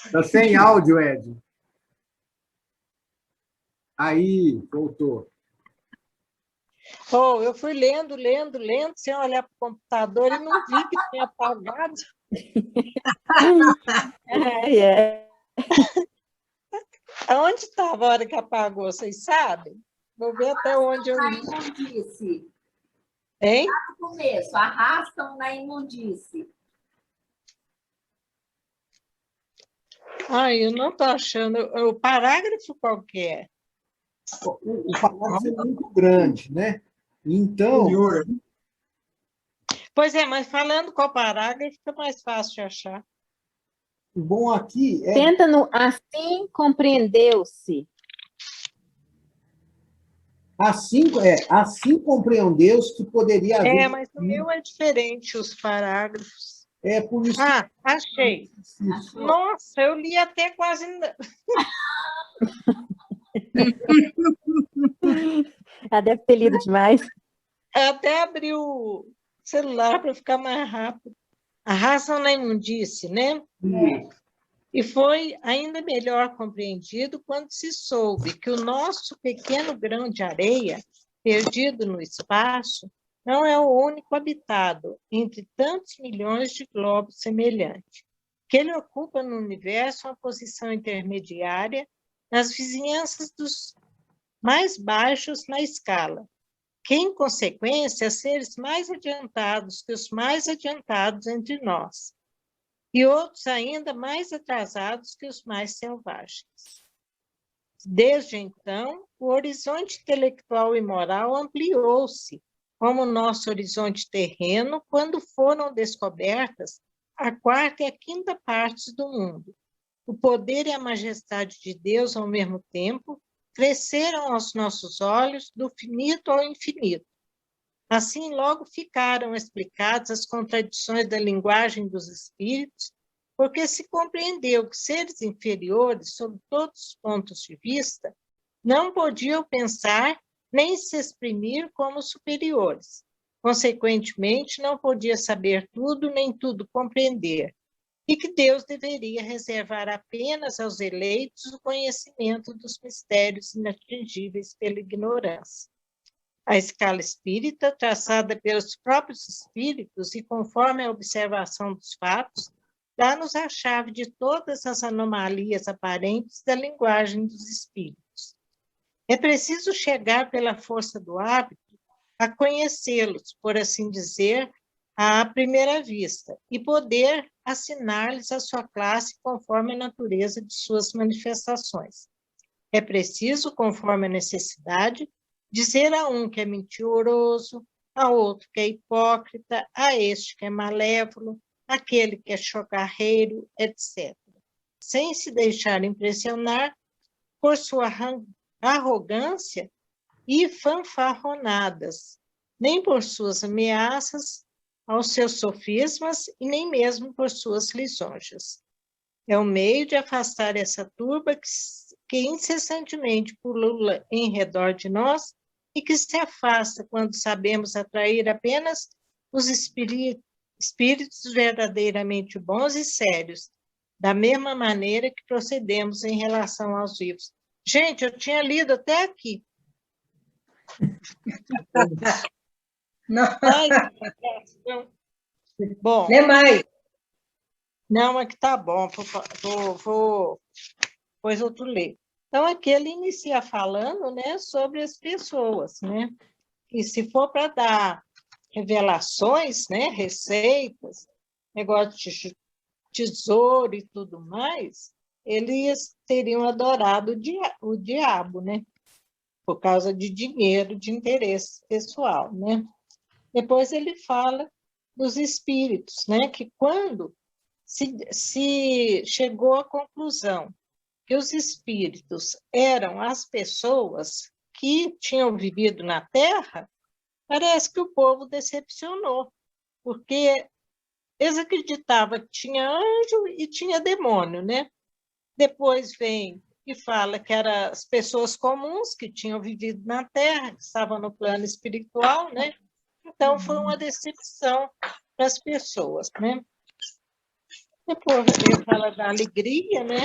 Está sem áudio, Ed. Aí, voltou. Oh, eu fui lendo, sem olhar para o computador e não vi que tinha apagado. É. Aonde estava a hora que apagou, vocês sabem? Vou ver até onde eu Na li. imundície. Hein? No começo, arrastam na imundície. Ai, eu não estou achando. O parágrafo qualquer. O parágrafo é muito grande, né? Então, Senhor, Pois é, mas falando com o parágrafo fica mais fácil de achar. o bom aqui é Tenta no assim compreendeu-se. assim compreendeu-se que poderia haver. Mas o meu é diferente, os parágrafos. É por isso Ah, achei. Nossa, eu li até quase. Ela deve ter lido demais. Eu até abri o celular para ficar mais rápido. Arrasam na imundície, né? E foi ainda melhor compreendido quando se soube que o nosso pequeno grão de areia, perdido no espaço, não é o único habitado entre tantos milhões de globos semelhantes, que ele ocupa no universo uma posição intermediária nas vizinhanças dos mais baixos na escala, que, em consequência, seres mais adiantados que os mais adiantados entre nós, e outros ainda mais atrasados que os mais selvagens. Desde então, o horizonte intelectual e moral ampliou-se, como o nosso horizonte terreno, quando foram descobertas a quarta e a quinta partes do mundo. O poder e a majestade de Deus, ao mesmo tempo, cresceram aos nossos olhos do finito ao infinito. Assim, logo ficaram explicadas as contradições da linguagem dos espíritos, porque se compreendeu que seres inferiores, sob todos os pontos de vista, não podiam pensar nem se exprimir como superiores. Consequentemente, não podia saber tudo, nem tudo compreender, e que Deus deveria reservar apenas aos eleitos o conhecimento dos mistérios inatingíveis pela ignorância. A escala espírita, traçada pelos próprios espíritos e conforme a observação dos fatos, dá-nos a chave de todas as anomalias aparentes da linguagem dos espíritos. É preciso chegar pela força do hábito a conhecê-los, por assim dizer, à primeira vista, e poder assinar-lhes a sua classe conforme a natureza de suas manifestações. É preciso, conforme a necessidade, dizer a um que é mentiroso, a outro que é hipócrita, a este que é malévolo, aquele que é chocarreiro, etc., sem se deixar impressionar por sua arrogância e fanfarronadas, nem por suas ameaças aos seus sofismas e nem mesmo por suas lisonjas. É o meio de afastar essa turba que incessantemente pulula em redor de nós e que se afasta quando sabemos atrair apenas os espíritos verdadeiramente bons e sérios, da mesma maneira que procedemos em relação aos vivos. Gente, eu tinha lido até aqui. Não. Ai, bom, Lê mais. não, aqui tá bom, pois outro ler. Então, aqui ele inicia falando, né, sobre as pessoas, né? E se for para dar revelações, né, receitas, negócio de tesouro e tudo mais, eles teriam adorado o diabo, né? Por causa de dinheiro, de interesse pessoal, né? Depois ele fala dos espíritos, né? Que quando se chegou à conclusão que os espíritos eram as pessoas que tinham vivido na Terra, parece que o povo decepcionou, porque eles acreditavam que tinha anjo e tinha demônio, né? Depois vem e fala que eram as pessoas comuns que tinham vivido na Terra, que estavam no plano espiritual, né? Então, foi uma decepção para as pessoas, né? Depois ele fala da alegria, né?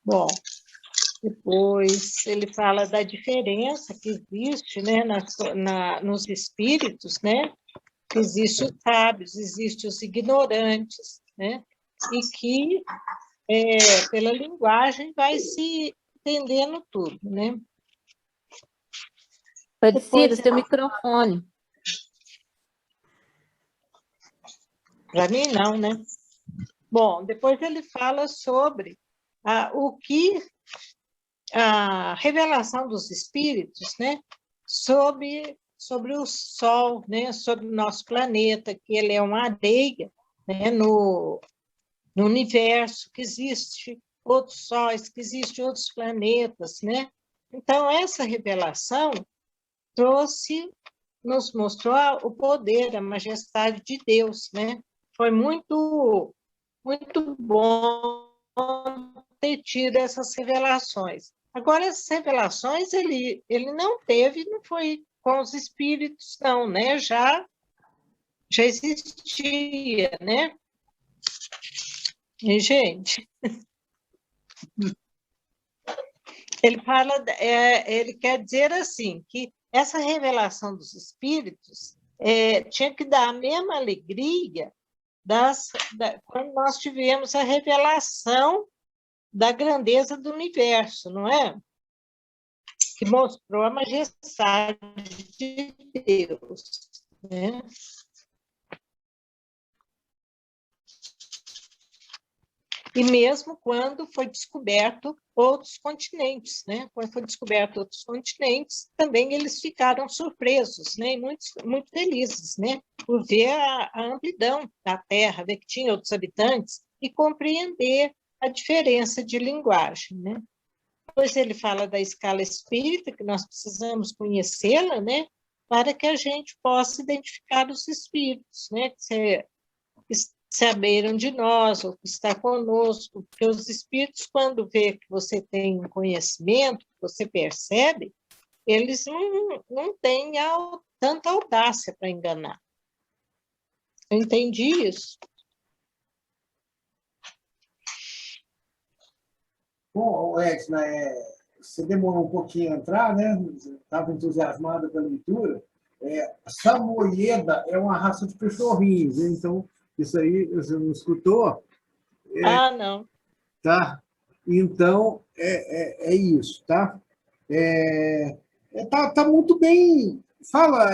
Bom, depois ele fala da diferença que existe, né, nos espíritos, né? Que existem os sábios, existem os ignorantes, né? E que, pela linguagem, vai se entendendo tudo, né? Aparecida, seu microfone. Para mim, não, né? Bom, depois ele fala sobre o que a revelação dos espíritos, né? Sobre o Sol, né? Sobre o nosso planeta, que ele é uma areia, né? No universo, que existe outros sóis, que existem outros planetas, né? Então, essa revelação nos mostrou o poder, a majestade de Deus, né? Foi muito, muito bom ter tido essas revelações. Agora, essas revelações ele não teve, não foi com os espíritos, não, né? Já existia, né? E, gente, ele quer dizer assim, que essa revelação dos espíritos tinha que dar a mesma alegria quando nós tivemos a revelação da grandeza do universo, não é? Que mostrou a majestade de Deus, né? E mesmo quando foi descoberto outros continentes, né? Quando foi descoberto outros continentes, também eles ficaram surpresos, né? E muito felizes, né? Por ver a amplidão da Terra, ver que tinha outros habitantes e compreender a diferença de linguagem, né? Depois ele fala da escala espírita, que nós precisamos conhecê-la, né? Para que a gente possa identificar os espíritos, né? Que saberam de nós, ou que está conosco, porque os espíritos, quando vê que você tem um conhecimento, que você percebe, eles não têm tanta audácia para enganar. Eu entendi isso. Bom, Edna, você demorou um pouquinho a entrar, né? Estava entusiasmada pela leitura. Samoyeda é uma raça de cachorrinhos, né? Então, isso aí você não escutou? Não. Tá? Então, é isso, tá? Tá muito bem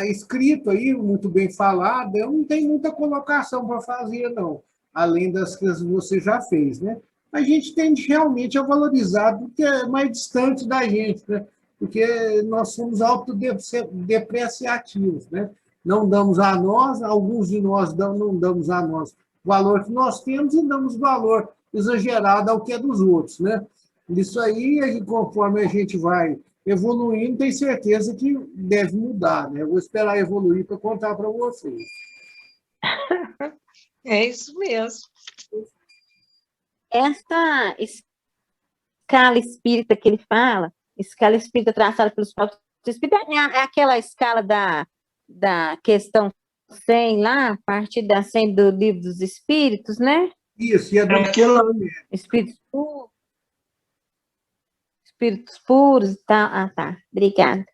escrito aí, muito bem falado. Eu não tenho muita colocação para fazer, não, além das que você já fez, né? A gente tende realmente a valorizar do que é mais distante da gente, né? Porque nós somos autodepreciativos, né? Não damos a nós, alguns de nós não damos a nós o valor que nós temos e damos valor exagerado ao que é dos outros, né? Isso aí, conforme a gente vai evoluindo, tem certeza que deve mudar, né? Eu vou esperar evoluir para contar para vocês. É isso mesmo. Essa escala espírita que ele fala, escala espírita traçada pelos próprios espíritos, é aquela escala da questão 100 lá, a partir da 100 do Livro dos Espíritos, né? Isso, e é Espíritos puros e tal. Ah, tá. Obrigada.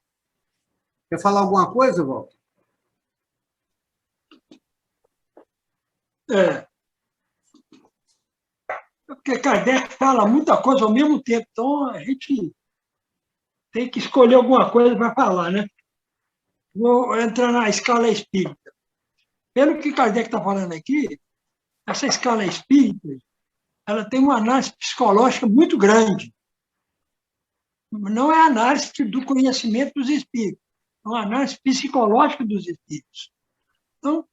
Quer falar alguma coisa, Walter? Porque Kardec fala muita coisa ao mesmo tempo, então a gente tem que escolher alguma coisa para falar, né? Vou entrar na escala espírita. Pelo que Kardec está falando aqui, essa escala espírita, ela tem uma análise psicológica muito grande. Não é análise do conhecimento dos espíritos, é uma análise psicológica dos espíritos. Então,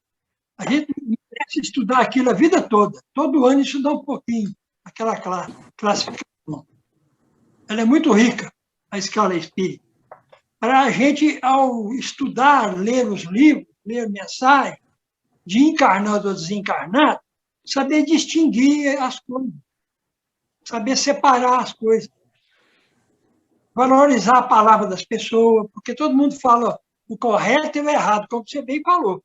a gente merece estudar aquilo a vida toda. Todo ano estudar um pouquinho, aquela classificação. Ela é muito rica, a escala espírita. Para a gente, ao estudar, ler os livros, ler mensagens, de encarnado ou desencarnado, saber distinguir as coisas, saber separar as coisas, valorizar a palavra das pessoas, porque todo mundo fala o correto e o errado, como você bem falou.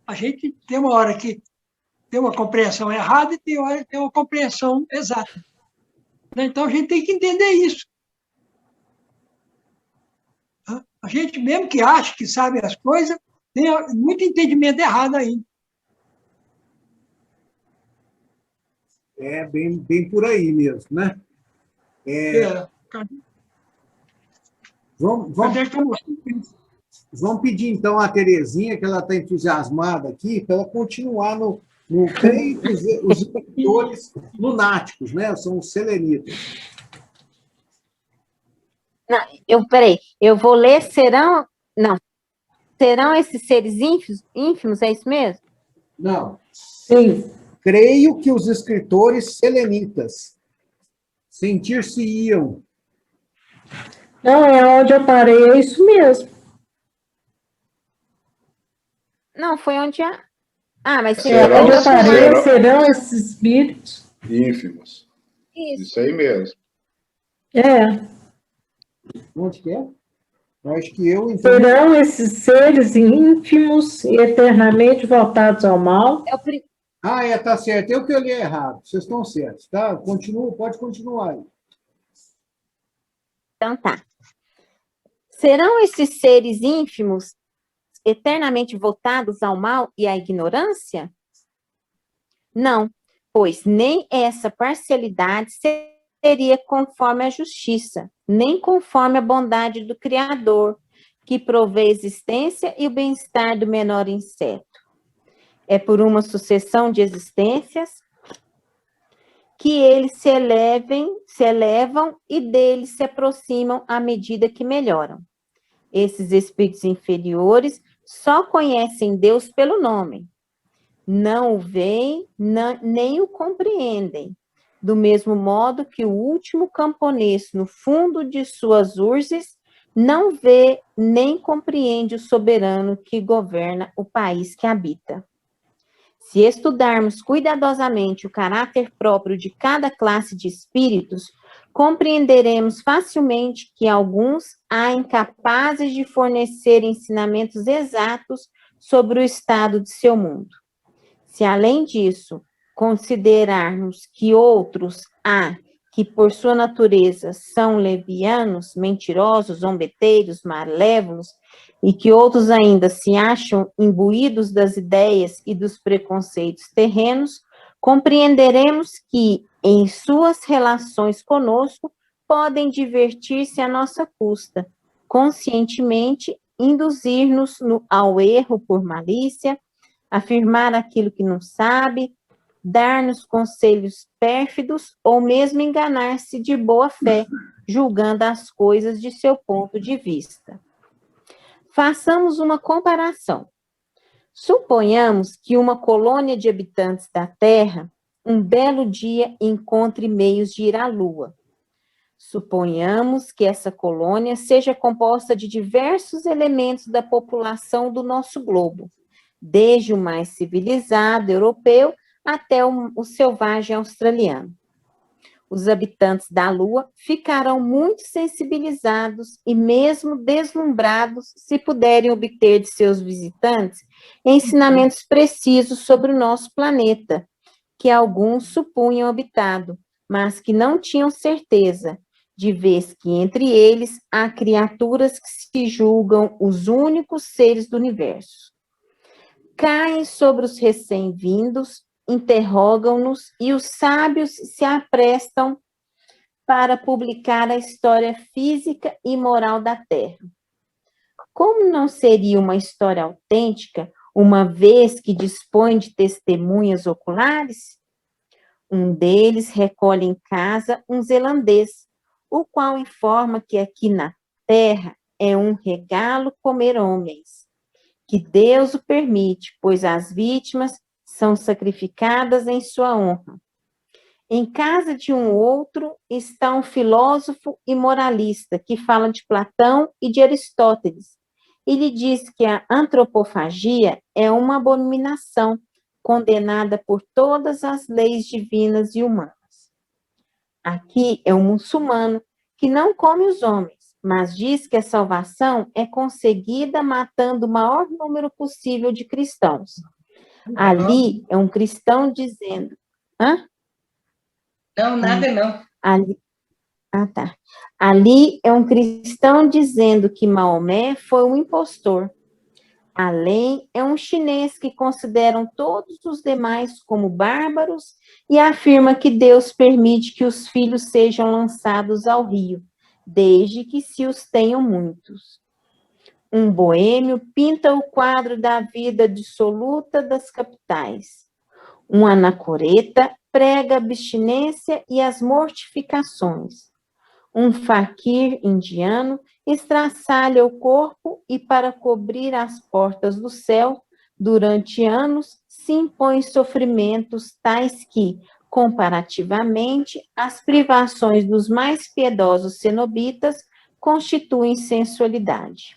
A gente tem uma hora que tem uma compreensão errada e tem hora que tem uma compreensão exata. Então, a gente tem que entender isso. A gente, mesmo que acha que sabe as coisas, tem muito entendimento errado ainda. É bem por aí mesmo, né? Vamos pedir, então, a Terezinha, que ela está entusiasmada aqui, para ela continuar no creio que os escritores lunáticos, né? São os selenitas. Não, peraí, eu vou ler, serão esses seres ínfimos, é isso mesmo? Não. Sim. Creio que os escritores selenitas sentir-se-iam. Não, é onde eu parei, é isso mesmo. Não, foi onde mas onde eu parei, serão esses espíritos ínfimos. Isso aí mesmo. Onde que é? Eu acho que então... Serão esses seres ínfimos e eternamente voltados ao mal. Tá certo. Eu que li errado. Vocês estão certos, tá? Pode continuar aí. Então tá. Serão esses seres ínfimos eternamente voltados ao mal e à ignorância? Não, pois nem essa parcialidade seria conforme a justiça, nem conforme a bondade do Criador, que provê a existência e o bem-estar do menor inseto. É por uma sucessão de existências que eles se elevam e deles se aproximam à medida que melhoram. Esses espíritos inferiores só conhecem Deus pelo nome, não o veem, nem o compreendem, do mesmo modo que o último camponês, no fundo de suas urzes, não vê nem compreende o soberano que governa o país que habita. Se estudarmos cuidadosamente o caráter próprio de cada classe de espíritos, compreenderemos facilmente que alguns há incapazes de fornecer ensinamentos exatos sobre o estado de seu mundo. Se, além disso, considerarmos que outros há que, por sua natureza, são levianos, mentirosos, zombeteiros, malévolos, e que outros ainda se acham imbuídos das ideias e dos preconceitos terrenos, compreenderemos que, em suas relações conosco, podem divertir-se à nossa custa, conscientemente induzir-nos ao erro por malícia, afirmar aquilo que não sabe, dar-nos conselhos pérfidos ou mesmo enganar-se de boa fé, julgando as coisas de seu ponto de vista. Façamos uma comparação. Suponhamos que uma colônia de habitantes da Terra, um belo dia, encontre meios de ir à Lua. Suponhamos que essa colônia seja composta de diversos elementos da população do nosso globo, desde o mais civilizado europeu até o selvagem australiano. Os habitantes da Lua ficarão muito sensibilizados e mesmo deslumbrados se puderem obter de seus visitantes ensinamentos precisos sobre o nosso planeta, que alguns supunham habitado, mas que não tinham certeza, de vez que entre eles há criaturas que se julgam os únicos seres do universo. Caem sobre os recém-vindos, interrogam-nos e os sábios se aprestam para publicar a história física e moral da Terra. Como não seria uma história autêntica, uma vez que dispõe de testemunhas oculares? Um deles recolhe em casa um zelandês, o qual informa que aqui na Terra é um regalo comer homens, que Deus o permite, pois as vítimas são sacrificadas em sua honra. Em casa de um outro está um filósofo e moralista que fala de Platão e de Aristóteles, e lhe diz que a antropofagia é uma abominação condenada por todas as leis divinas e humanas. Aqui é um muçulmano que não come os homens, mas diz que a salvação é conseguida matando o maior número possível de cristãos. Ali é um cristão dizendo... Hã? Não, nada não. Ali é um cristão dizendo que Maomé foi um impostor. Além é um chinês que consideram todos os demais como bárbaros e afirma que Deus permite que os filhos sejam lançados ao rio, desde que se os tenham muitos. Um boêmio pinta o quadro da vida dissoluta das capitais. Um anacoreta prega a abstinência e as mortificações. Um faquir indiano estraçalha o corpo e, para cobrir as portas do céu, durante anos, se impõe sofrimentos tais que, comparativamente, as privações dos mais piedosos cenobitas constituem sensualidade.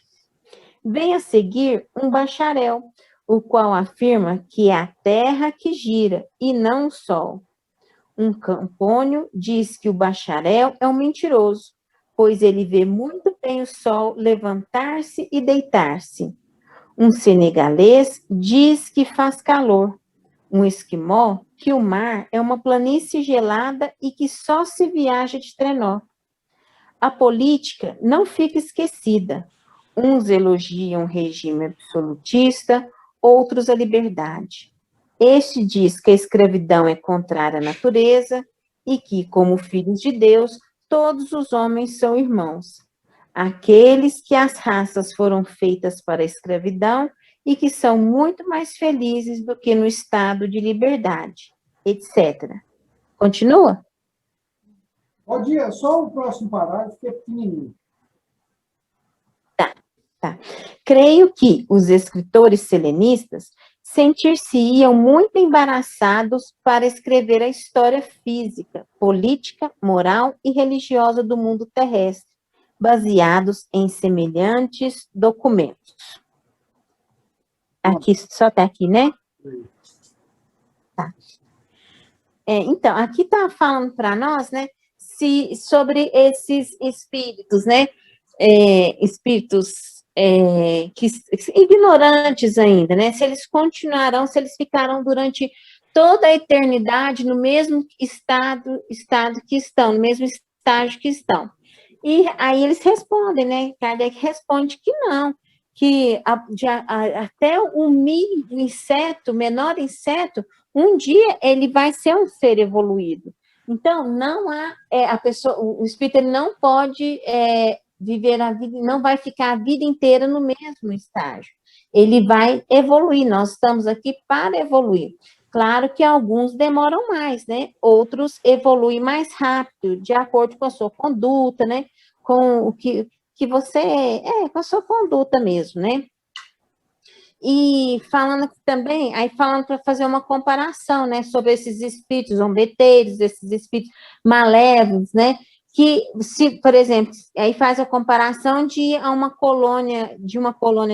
Vem a seguir um bacharel, o qual afirma que é a terra que gira e não o sol. Um campônio diz que o bacharel é um mentiroso, pois ele vê muito bem o sol levantar-se e deitar-se. Um senegalês diz que faz calor. Um esquimó que o mar é uma planície gelada e que só se viaja de trenó. A política não fica esquecida. Uns elogiam o regime absolutista, outros a liberdade. Este diz que a escravidão é contrária à natureza e que, como filhos de Deus, todos os homens são irmãos. Aqueles que as raças foram feitas para a escravidão e que são muito mais felizes do que no estado de liberdade, etc. Continua? Pode ir, só o próximo parágrafo que é pequenininho. Tá. Creio que os escritores selenistas sentir-se-iam muito embaraçados para escrever a história física, política, moral e religiosa do mundo terrestre, baseados em semelhantes documentos. Aqui, só até aqui, né? Tá. Então, aqui está falando para nós, né, sobre esses espíritos, né? Espíritos ignorantes ainda, né? Se eles continuarão, se eles ficarão durante toda a eternidade no mesmo estado que estão, no mesmo estágio que estão. E aí eles respondem, né? Kardec responde que não, que até o inseto, menor inseto, um dia ele vai ser um ser evoluído. Então, não há, o espírito ele não pode viver a vida, não vai ficar a vida inteira no mesmo estágio. Ele vai evoluir, nós estamos aqui para evoluir. Claro que alguns demoram mais, né? Outros evoluem mais rápido, de acordo com a sua conduta, né? Com o que você com a sua conduta mesmo, né? E falando aqui também, aí falando para fazer uma comparação, né, sobre esses espíritos zombeteiros, esses espíritos malévolos, né, que se, por exemplo, aí faz a comparação de uma colônia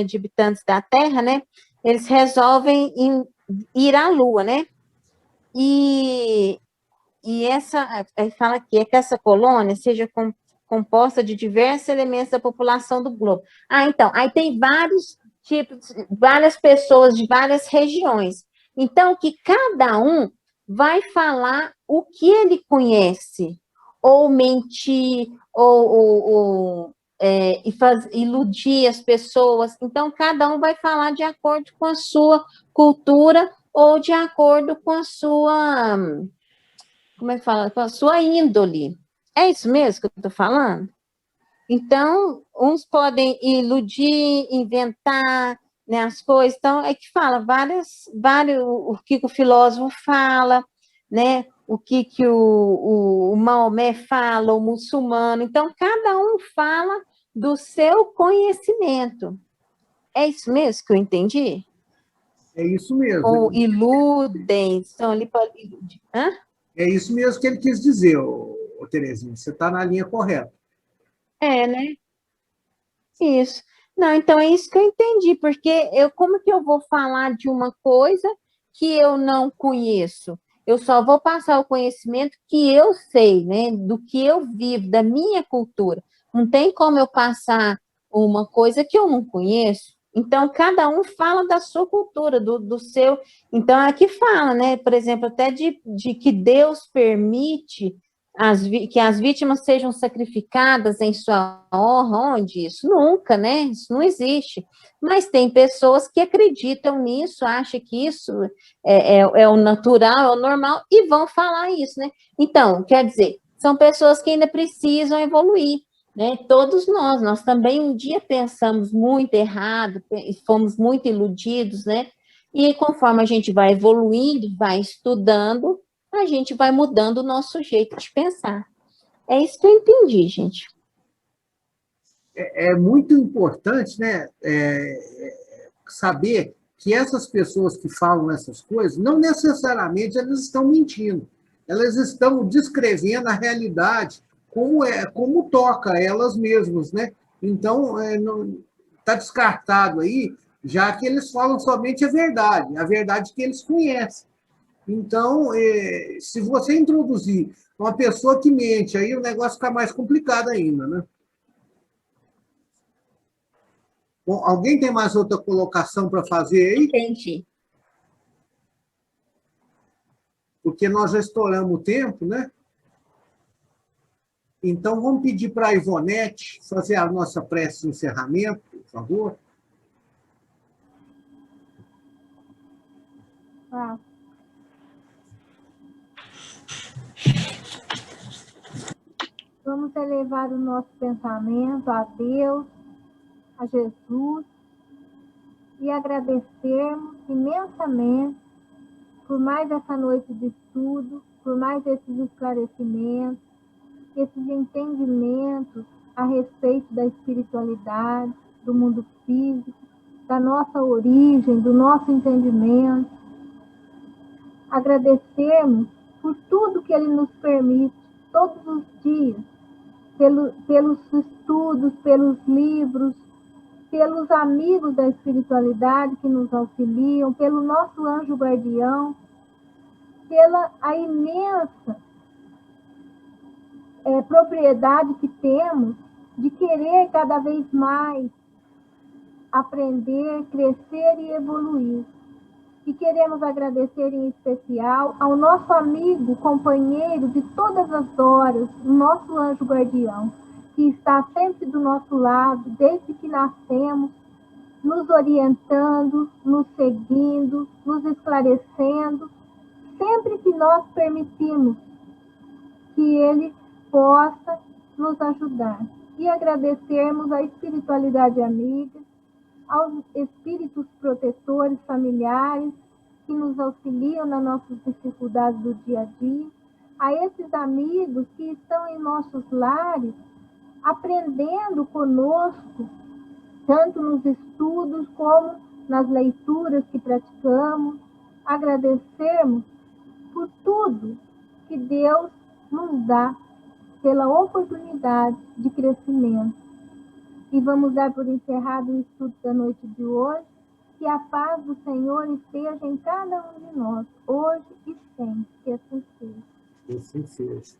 de habitantes da Terra, né, eles resolvem ir à Lua, né, e aí fala aqui, é que essa colônia seja composta de diversos elementos da população do globo. Então, aí tem vários tipos, várias pessoas de várias regiões. Então, que cada um vai falar o que ele conhece, ou mentir, ou iludir as pessoas. Então, cada um vai falar de acordo com a sua cultura ou de acordo com a sua, como é que fala? Com a sua índole. É isso mesmo que eu estou falando? Então, uns podem iludir, inventar, né, as coisas. Então, é que fala vários, o que o filósofo fala, né, o que o Maomé fala, o muçulmano. Então, cada um fala do seu conhecimento. É isso mesmo que eu entendi? É isso mesmo. Ou iludem, estão ali para iludir. Hã? É isso mesmo que ele quis dizer, Terezinha. Você está na linha correta. Né? Isso. Não, então é isso que eu entendi, porque como que eu vou falar de uma coisa que eu não conheço? Eu só vou passar o conhecimento que eu sei, né? Do que eu vivo, da minha cultura. Não tem como eu passar uma coisa que eu não conheço. Então, cada um fala da sua cultura, do seu. Então, aqui fala, né? Por exemplo, até de que Deus permite que as vítimas sejam sacrificadas em sua honra, onde isso? Nunca, né? Isso não existe. Mas tem pessoas que acreditam nisso, acham que isso é o natural, é o normal, e vão falar isso, né? Então, quer dizer, são pessoas que ainda precisam evoluir, né? Todos nós também um dia pensamos muito errado, fomos muito iludidos, né? E conforme a gente vai evoluindo, vai estudando, a gente vai mudando o nosso jeito de pensar. É isso que eu entendi, gente. É muito importante, né, saber que essas pessoas que falam essas coisas, não necessariamente elas estão mentindo. Elas estão descrevendo a realidade como toca elas mesmas, né? Então, está descartado aí, já que eles falam somente a verdade que eles conhecem. Então, se você introduzir uma pessoa que mente, aí o negócio fica mais complicado ainda, né? Bom, alguém tem mais outra colocação para fazer aí? Entendi. Porque nós já estouramos o tempo, né? Então, vamos pedir para a Ivonete fazer a nossa prece de encerramento, por favor. vamos elevar o nosso pensamento a Deus, a Jesus, e agradecermos imensamente por mais essa noite de estudo, por mais esses esclarecimentos, esses entendimentos a respeito da espiritualidade, do mundo físico, da nossa origem, do nosso entendimento. Agradecermos por tudo que Ele nos permite, todos os dias, pelos estudos, pelos livros, pelos amigos da espiritualidade que nos auxiliam, pelo nosso anjo guardião, pela a imensa propriedade que temos de querer cada vez mais aprender, crescer e evoluir. E queremos agradecer em especial ao nosso amigo, companheiro de todas as horas, o nosso anjo guardião, que está sempre do nosso lado, desde que nascemos, nos orientando, nos seguindo, nos esclarecendo, sempre que nós permitimos que Ele possa nos ajudar. E agradecermos à espiritualidade amiga, aos espíritos protetores familiares que nos auxiliam nas nossas dificuldades do dia a dia, a esses amigos que estão em nossos lares, aprendendo conosco, tanto nos estudos como nas leituras que praticamos. Agradecermos por tudo que Deus nos dá, pela oportunidade de crescimento. E vamos dar por encerrado o estudo da noite de hoje. Que a paz do Senhor esteja em cada um de nós, hoje e sempre. Que assim seja. Que assim seja.